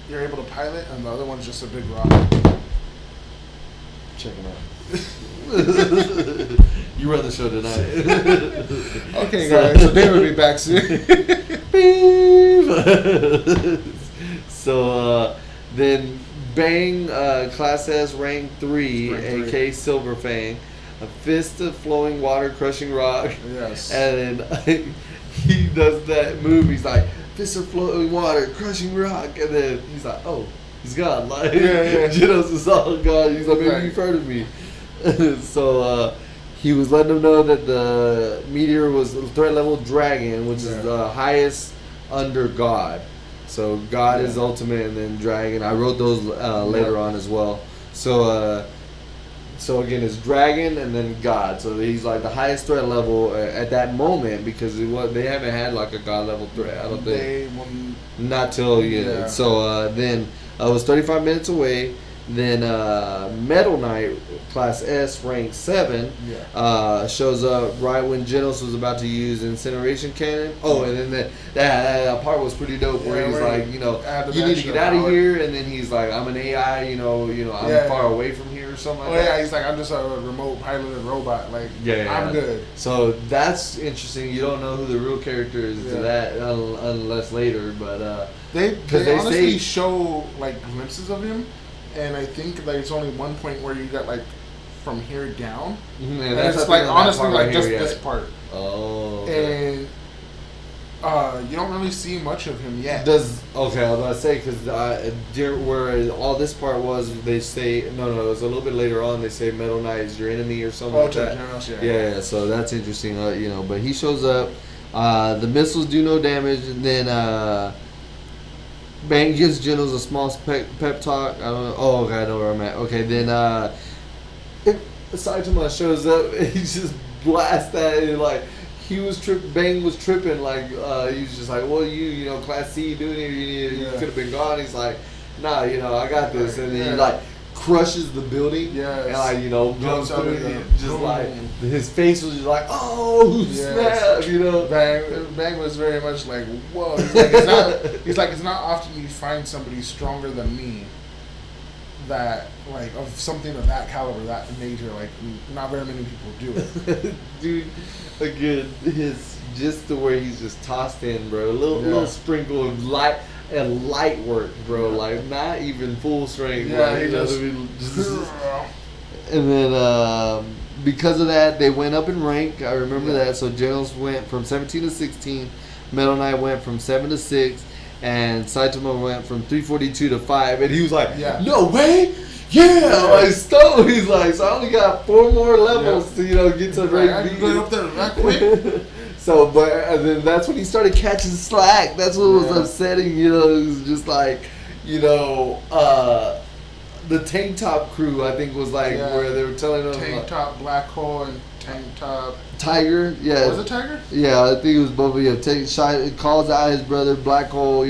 you're able to pilot, and the other one's just a big rock. Check them out. You run the show tonight. Okay, guys. So David will be back soon. So then Bang, Class S, rank 3, aka Silver Fang, a fist of flowing water crushing rock. Yes. And then he does that move. He's like, fist of flowing water crushing rock. And then he's like, oh. He's gone. Like, Genos is all gone. He's like, maybe you've heard of me. So he was letting them know that the meteor was threat level dragon, which is the highest under God. So God is ultimate, and then dragon. I wrote those later on as well. So so again, it's dragon and then God. So he's like the highest threat level at that moment, because they haven't had like a God level threat. I don't think. Not till So then. I was 35 minutes away. Then Metal Knight, Class S, rank 7, shows up right when Genos was about to use Incineration Cannon. Oh, and then that part was pretty dope, where he's like, you need to get out of here. And then he's like, I'm an AI, I'm far away from here or something like that. Yeah, he's like, I'm just a remote piloted robot. Like, I'm good. So that's interesting. You don't know who the real character is to that unless later, but they honestly show like glimpses of him. And I think there's only one point where you got like from here down, and it's like honestly like just this part. Oh. Okay. And you don't really see much of him yet. I was about to say, because where all this part was, they say no, it was a little bit later on. They say Metal Knight is your enemy or something like that. Yeah. So that's interesting, But he shows up. The missiles do no damage, and then. Bang gives Genos a small pep talk. I don't know. Oh, okay, I know where I'm at. Okay, then Saitama shows up and he just blasts at it like Bang was tripping like he was just like, well, Class C doing it. You could have been gone. He's like, nah, I got this, and then he like crushes the building. And like goes through it, just like his face was just like, oh snap, Bang was very much like, whoa. He's like, it's not often you find somebody stronger than me that like of something of that caliber, that nature. Like, not very many people do it. Dude, again, just the way he's just tossed in, bro. A little sprinkle of light work, bro. Like, not even full strength. And then because of that, they went up in rank. I remember that. So Genos went from 17 to 16. Metal Knight went from 7 to 6. And Saitama went from 342 to 5. And he was like, no way! Like stoked. He's like, so I only got 4 more levels to get to rank B. I can go up there right quick. So, and then that's when he started catching slack. That's what was upsetting. It was just like, the Tank Top crew, I think, was like where they were telling them Tank Top, Black Hole, and Tank Top Tiger. Yeah, was it Tiger? Yeah, I think it was both of them. It calls out his brother Black Hole.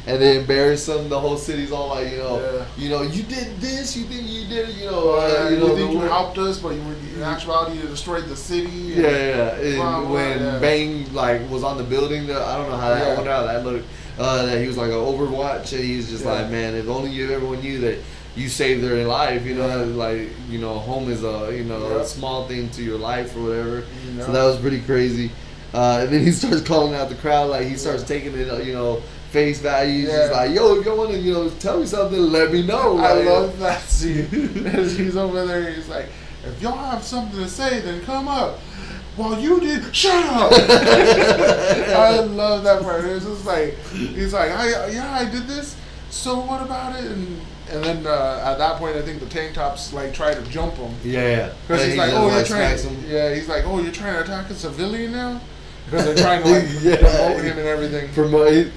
And then embarrass him. The whole city's all like, you did this. You think you did it. You think you helped us, but in actuality you destroyed the city. And when Bang like was on the building, I don't know how that. I wonder how that looked. that he was like an Overwatch, and he's just like, man, if only everyone knew that you saved their life, you know, like, you know, home is a small thing to your life or whatever. So that was pretty crazy. And then he starts calling out the crowd, like he starts taking it, you know, face value. He's like, yo, if you want to, you know, tell me something, let me know. I love that scene. He's over there, he's like, if y'all have something to say, then come up. Well, you did. Shut up. I love that part. It was just like, he's like, I did this. So what about it? And then at that point, I think the tank tops like try to jump him. Yeah. Because he's like, you're trying. He's like, you're trying to attack a civilian now. Because they're trying to like promote him and everything. Promote.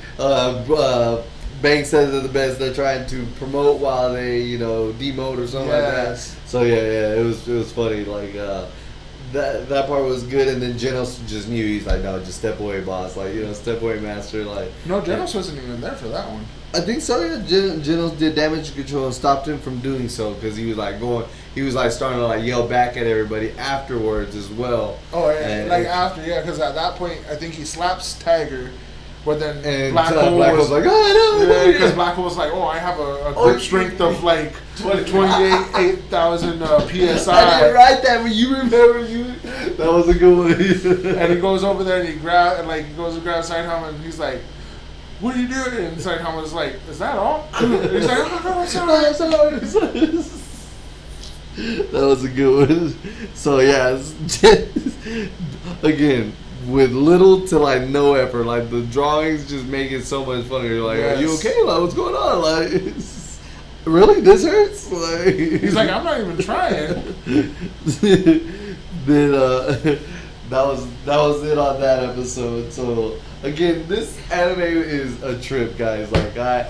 Banks says it the best. They're trying to promote while they, you know, demote or something like that. So it was funny. Like that part was good. And then Genos just knew. He's like, no, just step away, boss. Like, you know, step away, master. Like, no, Genos wasn't even there for that one. I think so. Yeah, Genos did damage control and stopped him from doing so because he was like starting to like yell back at everybody afterwards as well. Oh yeah, and after because at that point I think he slaps Tiger, but then Black Hole was like, oh no, because Black Hole was like, I have a grip strength of like 28,000 psi. I didn't write that, but you remember that was a good one. And he goes over there and he goes to grab Side Helmet and he's like, what are you doing? And Side Helmet was like, is that all? And he's like, oh no, it's alright. That was a good one. So yeah, again, with little to like no effort, like the drawings just make it so much funnier. You're like, are you okay? Like, what's going on? Like, really, this hurts? Like, he's like, I'm not even trying. Then that was it on that episode. So again, this anime is a trip, guys. Like I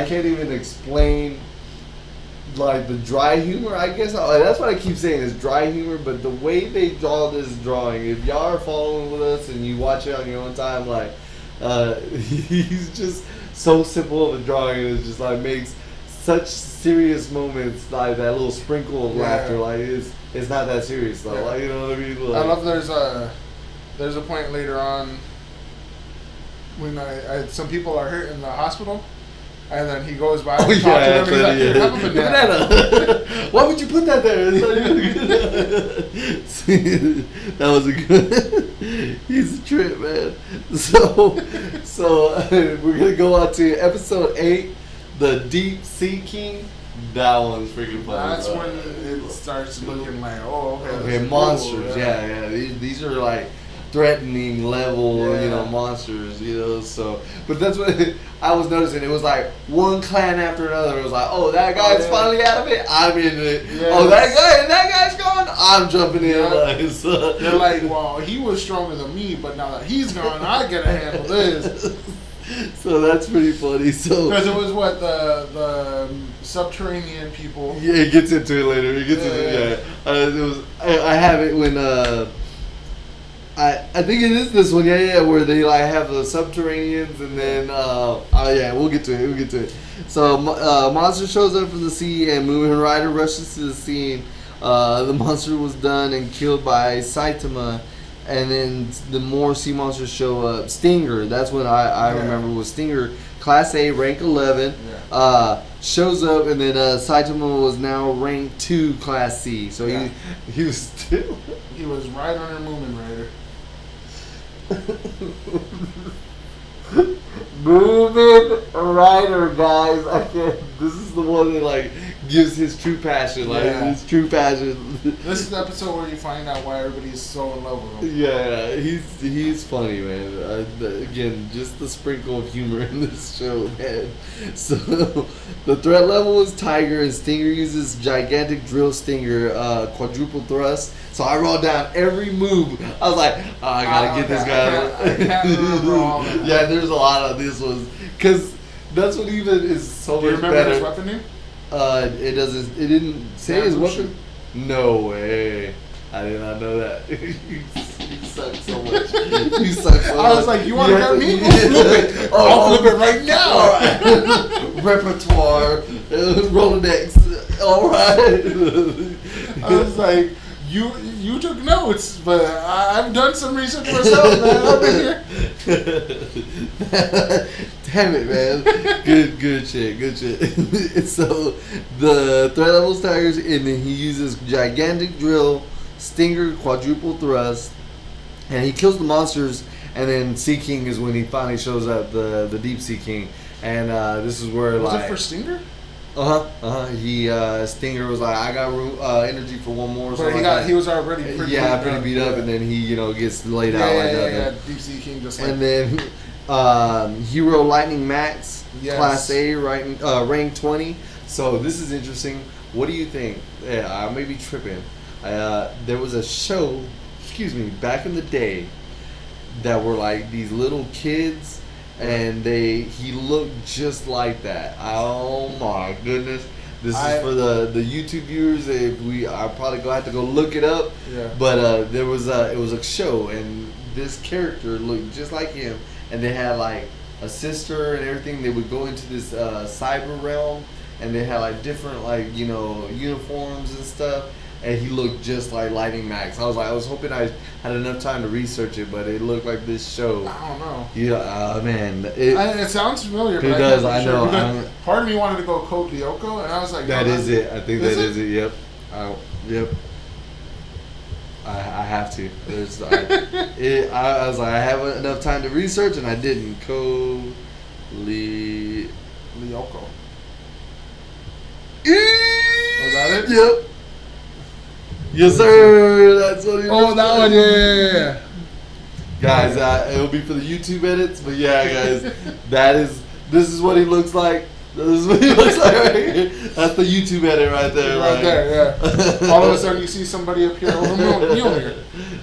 can't even explain. Like the dry humor, I guess that's what I keep saying is dry humor. But the way they draw this drawing, if y'all are following with us and you watch it on your own time, like he's just so simple of a drawing, and it just like makes such serious moments like that little sprinkle of laughter. Like it's not that serious though. Like, you know what I mean? Like, I love there's a point later on when some people are hurt in the hospital. And then he goes by and talks to them and he's like, here, have a banana. Why would you put that there? That was a good. He's a trip, man. So we're going to go on to episode 8, The Deep Sea King. That one's freaking funny. That's when it starts looking like, okay, monsters. Cool, yeah. These are like threatening level, you know, monsters, you know. So, but that's what I was noticing. It was like one clan after another. It was like, that guy's finally out of it. I'm in it. That guy's gone. I'm jumping in. Like, so. They're like, well, he was stronger than me, but now that he's gone, I gotta handle this. So that's pretty funny. So because it was the subterranean people. Yeah, he gets into it later. He gets into it. It was. I have it when. I think it is this one, where they like have the subterraneans and then we'll get to it. So monster shows up from the sea and Moomin Rider rushes to the scene. The monster was done and killed by Saitama, and then the more sea monsters show up. Stinger, that's what I remember was Stinger, Class A, rank 11. Shows up, and then Saitama was now rank 2, Class C. So he was still he was right under Moomin Rider. Moomin Rider, guys. I can't. This is the one that like gives his true passion. Like his true passion. This is the episode where you find out why everybody's so in love with him. Yeah, he's funny, man. Again, just the sprinkle of humor in this show, man. So the threat level is Tiger, and Stinger uses gigantic drill stinger, quadruple thrust. So I wrote down every move. I was like, I gotta get this guy. I can't remember all of that. Yeah, there's a lot of this ones because that's what even is so much better. Do you remember his weapon name? It doesn't. It didn't say his weapon. No way. I did not know that. You suck so much. You suck so much. I was like, you want to get me? Flip it. I'll flip it right now. All right. Repertoire. Rolodex. All right. I was like, you took notes, but I've done some research myself, man. I've been here. Damn it, man. Good shit. So the threat level staggers, and then he uses gigantic drill, stinger, quadruple thrust, and he kills the monsters. And then Sea King is when he finally shows up, the Deep Sea King, and this is where was it for Stinger? He Stinger was like, I got energy for one more. But he was already pretty beat up, and then he gets laid out like that. Yeah. Deep Sea King just like. And then Hero Lightning Max, Class A, rank 20. So this is interesting. What do you think? I may be tripping. There was a show, back in the day, that were like these little kids, and he looked just like that. Oh my goodness! This is for the YouTube viewers. I probably gonna have to go look it up. Yeah. But it was a show, and this character looked just like him, and they had like a sister and everything. They would go into this cyber realm, and they had like different uniforms and stuff. And he looked just like Lightning Max. I was hoping I had enough time to research it, but it looked like this show. I don't know. Yeah, man. It sounds familiar. It does. I know. Sure, part of me wanted to go Code Lyoko, and I was like, that is it. I think that is it. Yep. Yep. I have to. I was like, I have enough time to research, and I didn't. Code Lyoko. Was that it? Yep. Yes, sir. That's what he was. Oh, that one, yeah. Guys, it'll be for the YouTube edits, but yeah, guys, this is what he looks like. This is what he looks like right here. That's the YouTube edit right there. Right there, yeah. All of a sudden, you see somebody appear over Mjolnir.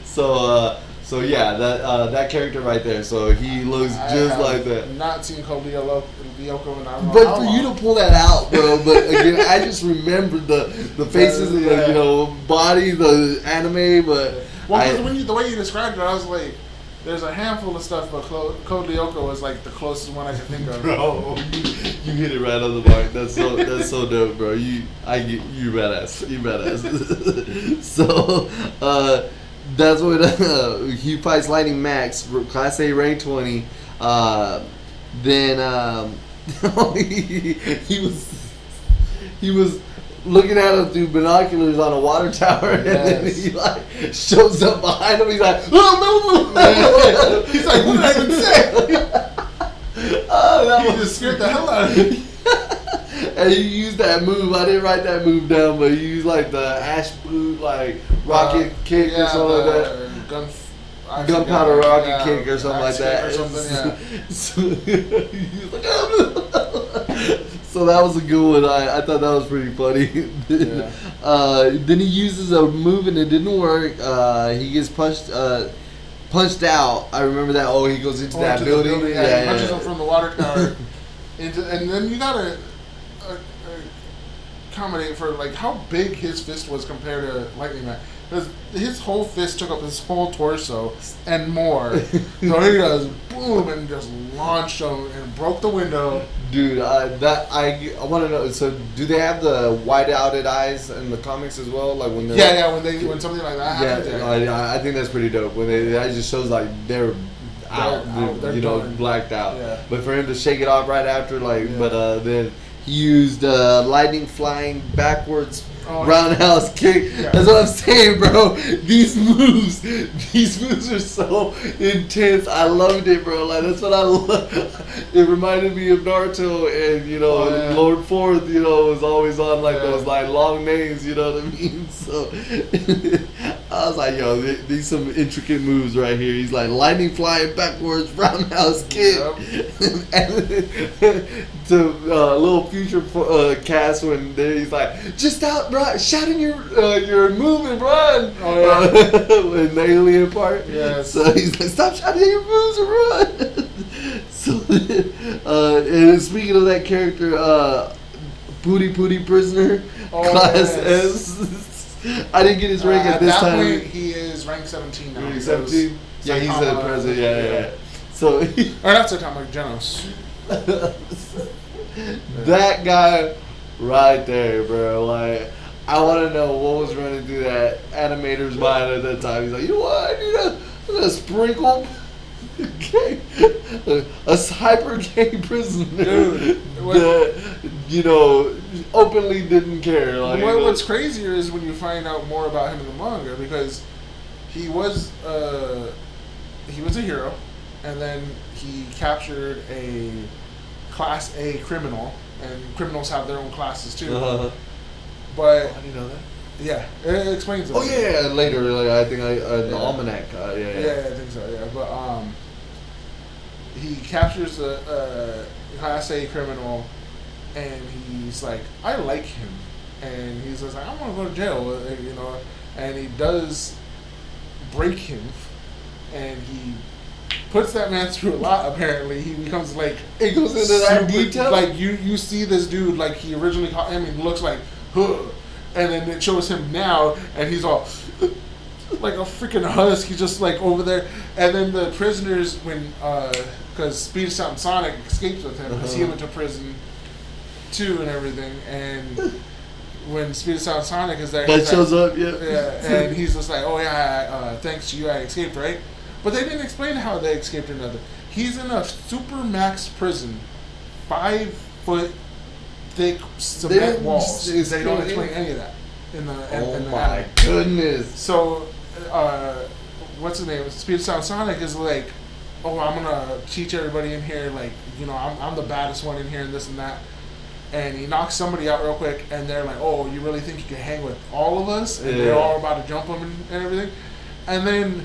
So yeah, that character right there. So he looks just like that. Not seen Code Lyoko, and I don't know. But for you to pull that out, bro. But again, I just remembered the faces, body, the anime. But the way you described it, I was like, there's a handful of stuff, but Code Lyoko was like the closest one I could think of. Bro, you hit it right on the mark. That's so dope, bro. You badass. You badass. So that's what he fights Lightning Max, Class A, rank 20. Then he was looking at him through binoculars on a water tower, and then he like shows up behind him. He's like, "Oh no!" He's like, "What did I even say?" He just scared the hell out of me. And he used that move. I didn't write that move down, but he used like the ash boot, like rocket kick or something like that. Gunpowder rocket kick or something like that. So, he was like, so that was a good one. I thought that was pretty funny. Then he uses a move and it didn't work. He gets punched out. I remember that. Oh, he goes into that building. He punches him from the water tower. And then you gotta accommodate for like how big his fist was compared to Lightning Man. Because his whole fist took up his whole torso and more. So he goes boom and just launched him and broke the window. Dude, I want to know. So, do they have the wide-outed eyes in the comics as well? Like when they're when something like that happens. Yeah, I think that's pretty dope. When that just shows like they're out, blacked out. Yeah. But for him to shake it off right after, then he used lightning flying backwards. Roundhouse kick. Yeah. That's what I'm saying, bro. These moves are so intense. I loved it, bro. Like that's what I love. It reminded me of Naruto, and Lord Fourth, was always on those like long names. You know what I mean? So I was like, yo, these some intricate moves right here. He's like lightning flying backwards, roundhouse kick, and to a little future cast when he's like, just out. Shouting your move and run. In the alien part. Yes. So he's like, stop shouting your moves and run. So, and speaking of that character, Pooty Prisoner, Class S. I didn't get his rank at this time. Point, he is rank 17 now. Rank 17? Yeah, he's the president. Yeah. So, or that's the time, like Genos. That guy right there, bro. Like, I want to know what was running through that animator's mind at that time. He's like, you know what? I'm gonna sprinkle gay, a hyper gay prisoner Dude, that openly didn't care. Like, what's crazier is when you find out more about him in the manga, because he was a hero, and then he captured a Class A criminal, and criminals have their own classes too. But how do you know that? Yeah, it explains it. Oh yeah, later, like, I think the almanac. Yeah, I think so. Yeah, but he captures a Class A criminal, and he's like, I like him, and he's just like, I want to go to jail, and he does break him, and he puts that man through a lot. Apparently, he becomes like, it goes into that detail. Like you see this dude, like he originally caught him, he looks like, huh. And then it shows him now, and he's all like a freaking husk. He's just like over there. And then the prisoners, because Speed Sound Sonic escapes with him, because he went to prison too and everything. And when Speed Sound Sonic is there, that shows up, yeah. And he's just like, oh yeah, thanks to you, I escaped, right? But they didn't explain how they escaped or nothing. He's in a super max prison, 5 foot thick cement walls. They don't explain any of that in the my anime. goodness. So, what's his name? Speed Sound Sonic is like, oh, I'm gonna teach everybody in here, like, I'm the baddest one in here and this and that. And he knocks somebody out real quick, and they're like, oh, you really think you can hang with all of us? And they're all about to jump him and everything. And then,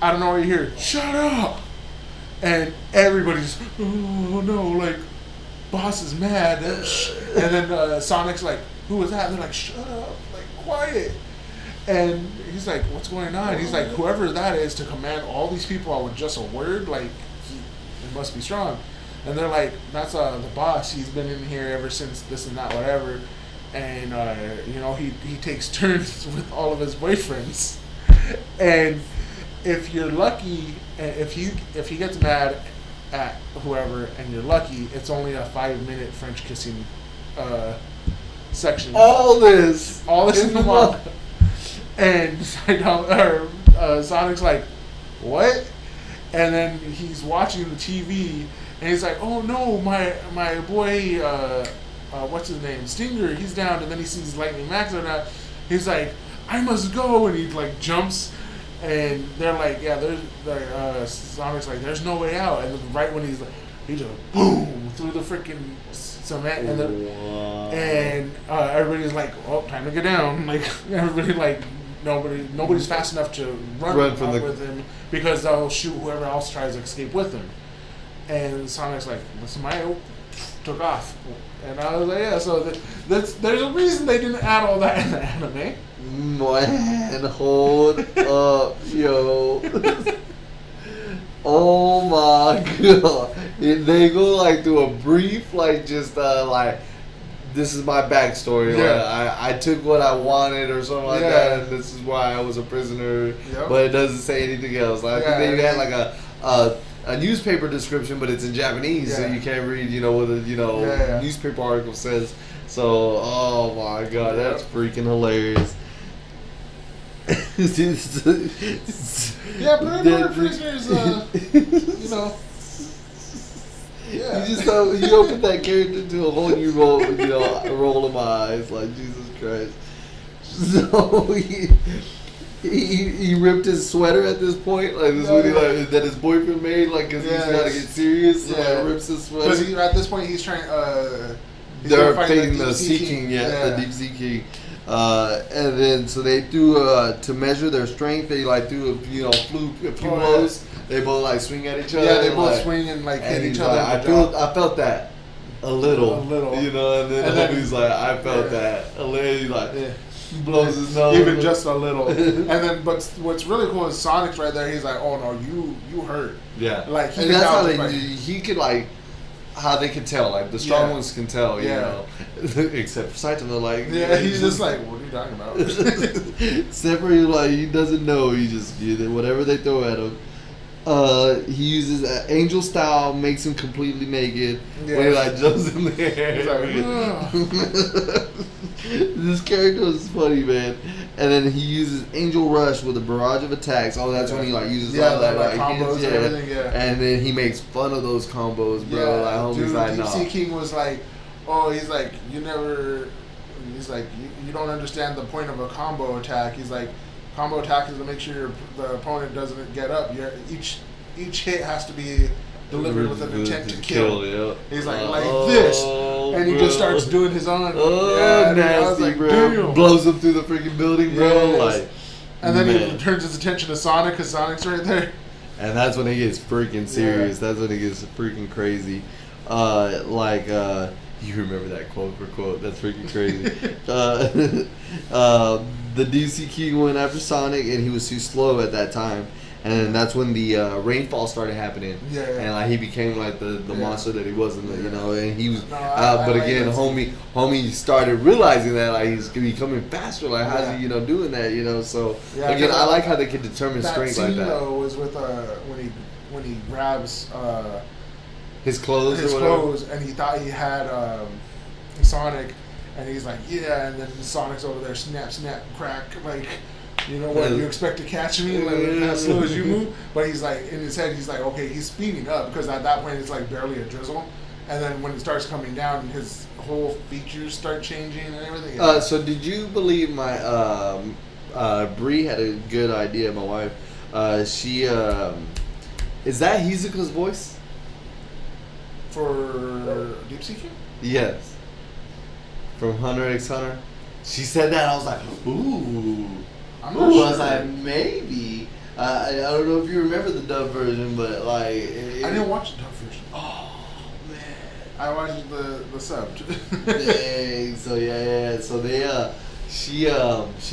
I don't know what you hear, shut up! And everybody's, oh no, like, boss is mad. And then Sonic's like, who was that? And they're like, shut up, like, quiet. And he's like, what's going on? He's like, whoever that is to command all these people out with just a word, like, he must be strong. And they're like, that's the boss. He's been in here ever since this and that, whatever. And, he takes turns with all of his boyfriends. And if you're lucky, if he gets mad at whoever and you're lucky, it's only a 5-minute French kissing section. All this in the manga. And Sonic's like, what? And then he's watching the TV, and he's like, oh no, my boy, what's his name, Stinger, he's down. And then he sees Lightning Max now. He's like, I must go, and he like jumps. And they're like, yeah, Sonic's like, there's no way out. And then right when he just boom through the freaking cement, and everybody's like, oh, time to get down. Like everybody, like nobody's fast enough to run with him, because they'll shoot whoever else tries to escape with him. And Sonic's like, listen, my took off. And I was like, yeah. So there's a reason they didn't add all that in the anime. Man, hold up, yo. Oh my god. They go like through a brief, like just like, this is my backstory. Yeah. Like, I took what I wanted or something like that, and this is why I was a prisoner. Yep. But it doesn't say anything else. Like, I think they had like a newspaper description, but it's in Japanese, so you can't read, what the newspaper article says. So, oh my god, that's freaking hilarious. Yeah, prerecorded prisoners, yeah. You opened that character to a whole new role, roll of my eyes, like, Jesus Christ. So he ripped his sweater at this point, like this that his boyfriend made, like, because he's got to get serious, so like, rips his sweater. Because at this point he's trying. They're fighting the Sea King, the Deep Sea King. And then so they do to measure their strength. They like do a few blows. They both like swing at each other. Yeah, they both swing and like hit each other. I felt that a little. And then he's like, I felt that a little. He's like, blows his nose. Even just a little. And then, but what's really cool is Sonic's right there. He's like, oh no, you hurt. Yeah. Like and that's how he could like. How they can tell, like the strong ones can tell, you know. Except for Saitama, like he's just like, what are you talking about? Except for he doesn't know. He just whatever they throw at him. He uses angel style, makes him completely naked when he like jumps in the air. He's like, This character was funny, man. And then he uses Angel Rush with a barrage of attacks. Oh, that's when he like uses all that like combos hits, and everything. Yeah. And then he makes fun of those combos, bro. Yeah, like homie's dude, like, Deep no. Sea King was like, oh, he's like, you never. He's like, you don't understand the point of a combo attack. He's like, combo attack is to make sure the opponent doesn't get up. Each hit has to be delivered with an intent to kill. Yeah. He's like this, and he just starts doing his own. Yeah, nasty, I was like, bro. damn. Blows him through the freaking building, bro. Yes. Like, and then he turns his attention to Sonic because Sonic's right there. And that's when it gets freaking serious. Yeah. That's when it gets freaking crazy. You remember that quote for quote. That's freaking crazy. The DC King went after Sonic, and he was too slow at that time. And that's when the rainfall started happening. Yeah. And like he became like the monster that he wasn't, you know. And he was, no, but again, homie started realizing that like he's becoming faster. Like how's he, doing that, So again, I like how they can determine strength like that. That scene though was with when he grabs his clothes, and he thought he had Sonic, and he's like, yeah, and then Sonic's over there, snap, crack, like. You know what? You expect to catch me like as slow as you move, but he's like in his head. He's like, okay, he's speeding up because at that point it's like barely a drizzle, and then when it starts coming down, his whole features start changing and everything. So did you believe my Bree had a good idea? My wife, she is that Hizuka's voice for Deep Sea King? Yes, from Hunter x Hunter. She said that. I was like, ooh. I'm not sure. I was like, maybe. I don't know if you remember the dub version, but like... I didn't watch the dub version. Oh, man. I watched the sub. Dang. So, yeah. So, she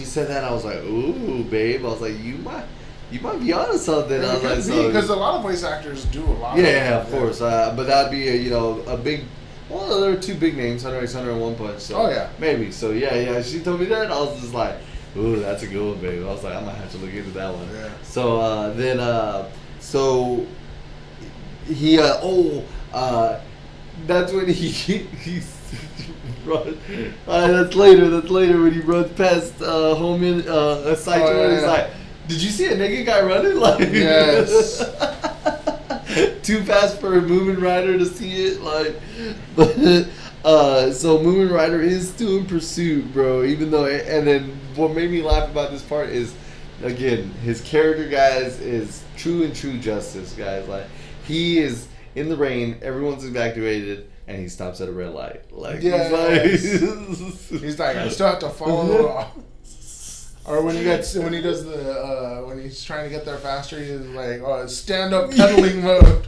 said that. I was like, ooh, babe. I was like, you might be onto something. Yeah, because a lot of voice actors do a lot of of course. But that'd be, a big... Well, there are two big names, Hunter x Hunter and One Punch. So maybe. So, yeah. She told me that, and I was just like... Ooh, that's a good one, baby. I was like, I might have to look into that one. Yeah. So so he that's when he's run. That's later when he runs past home in a site where he's like, did you see a naked guy running? Like, yes. Too fast for a Moomin Rider to see it, like, but so Moomin Rider is still in pursuit, bro. Even though, and then what made me laugh about this part is, again, his character, guys, is true justice, guys. Like, he is in the rain, everyone's evacuated, and he stops at a red light. Like, he's like, I still have to follow. Or when he's trying to get there faster, he's like, stand up pedaling mode.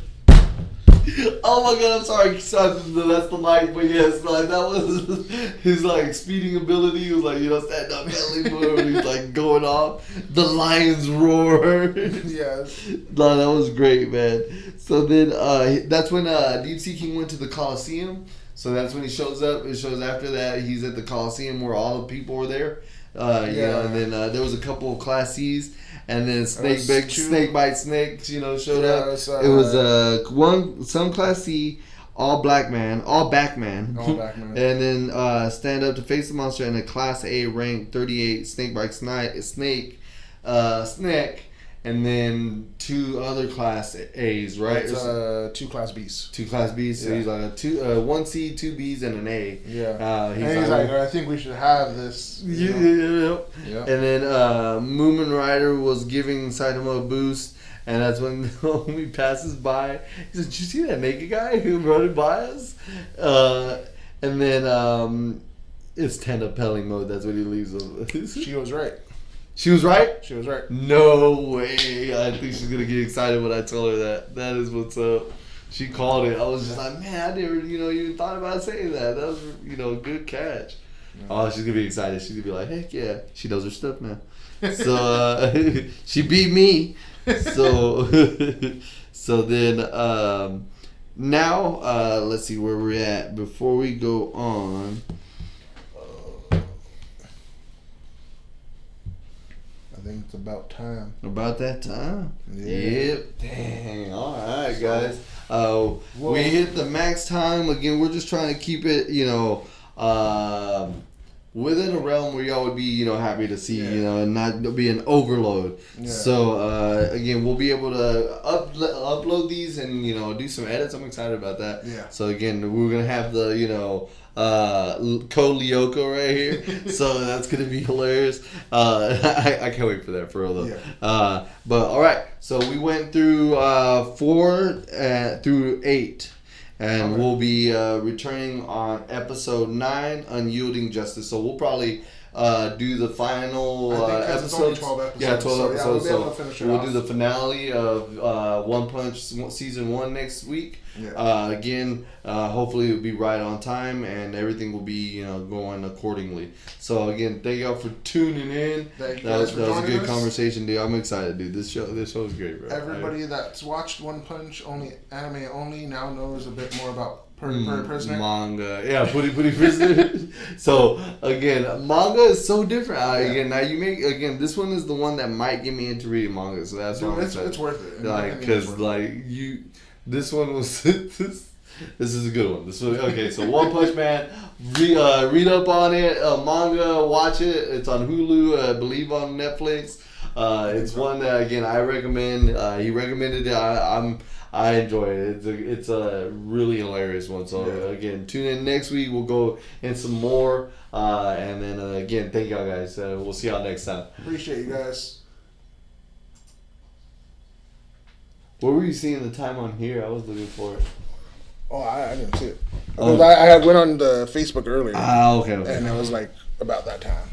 Oh my god, I'm sorry, that's the line, but yes, like that was his like speeding ability. He was like, stand up pedaling mode. He's like going off. The lions roar. Yes. No, that was great, man. So then that's when Deep Sea King went to the Coliseum. So that's when he shows up. It shows after that he's at the Coliseum where all the people were there. And then there was a couple of Class C's. And then Snake Bite Snake, showed up. It was some Class C, all back man. And then stand up to face the monster and a Class A rank 38 Snake Bite Snake, and then two other Class A's, right? It's 2 Class B's. 2 Class B's. So he's like one C, 2 B's, and an A. Yeah. He's like, I think we should have this. Yeah. And then Moomin Rider was giving Saitama a boost, and that's when homie passes by. He said, "Did you see that naked guy who running by us?" And then it's stand-up pedaling mode. That's when he leaves him. She was right. She was right? She was right. No way. I think she's going to get excited when I tell her that. That is what's up. She called it. I was just like, man, I never, even thought about saying that. That was, a good catch. Yeah. Oh, she's going to be excited. She's going to be like, heck yeah. She knows her stuff now. So, she beat me. So, then, now, let's see where we're at. Before we go on. I think it's about time. About that time? Yeah. Yep. Dang. All right, guys. We hit the max time. Again, we're just trying to keep it, within a realm where y'all would be, happy to see, Yeah. and not be an overload. Yeah. So, again, we'll be able to upload these and, do some edits. I'm excited about that. Yeah. So, again, we're going to have the, Code Lyoko right here. So, that's going to be hilarious. I can't wait for that, for real, though. Yeah. But, all right. So, we went through 4 through 8. And we'll be returning on episode 9, Unyielding Justice. So we'll probably do the final episodes. It's only 12 episodes. Yeah, 12 episodes. We'll be able to finish it we'll off. do the finale of One Punch season 1 next week. Yeah. Again, hopefully it'll be right on time and everything will be going accordingly. So again, thank y'all for tuning in. Thank you That guys was for a good joining us. conversation, dude. I'm excited, dude. This show is great, bro. Everybody that's watched One Punch anime only now knows a bit more about Prisoner. Manga, yeah, Puri Prisoner. So again, manga is so different. Again, now this one is the one that might get me into reading manga. So that's why It's worth it. This one was this is a good one. This one, okay. So One Punch Man, read up on it. Manga, watch it. It's on Hulu. I believe on Netflix. It's one that again I recommend. He recommended it. I enjoy it. It's a really hilarious one. So again, tune in next week. We'll go in some more. And then again, thank y'all guys. We'll see y'all next time. Appreciate you guys. What were you seeing the time on here? I was looking for it. Oh, I didn't see it. I had went on the Facebook earlier. Okay. And it was like about that time.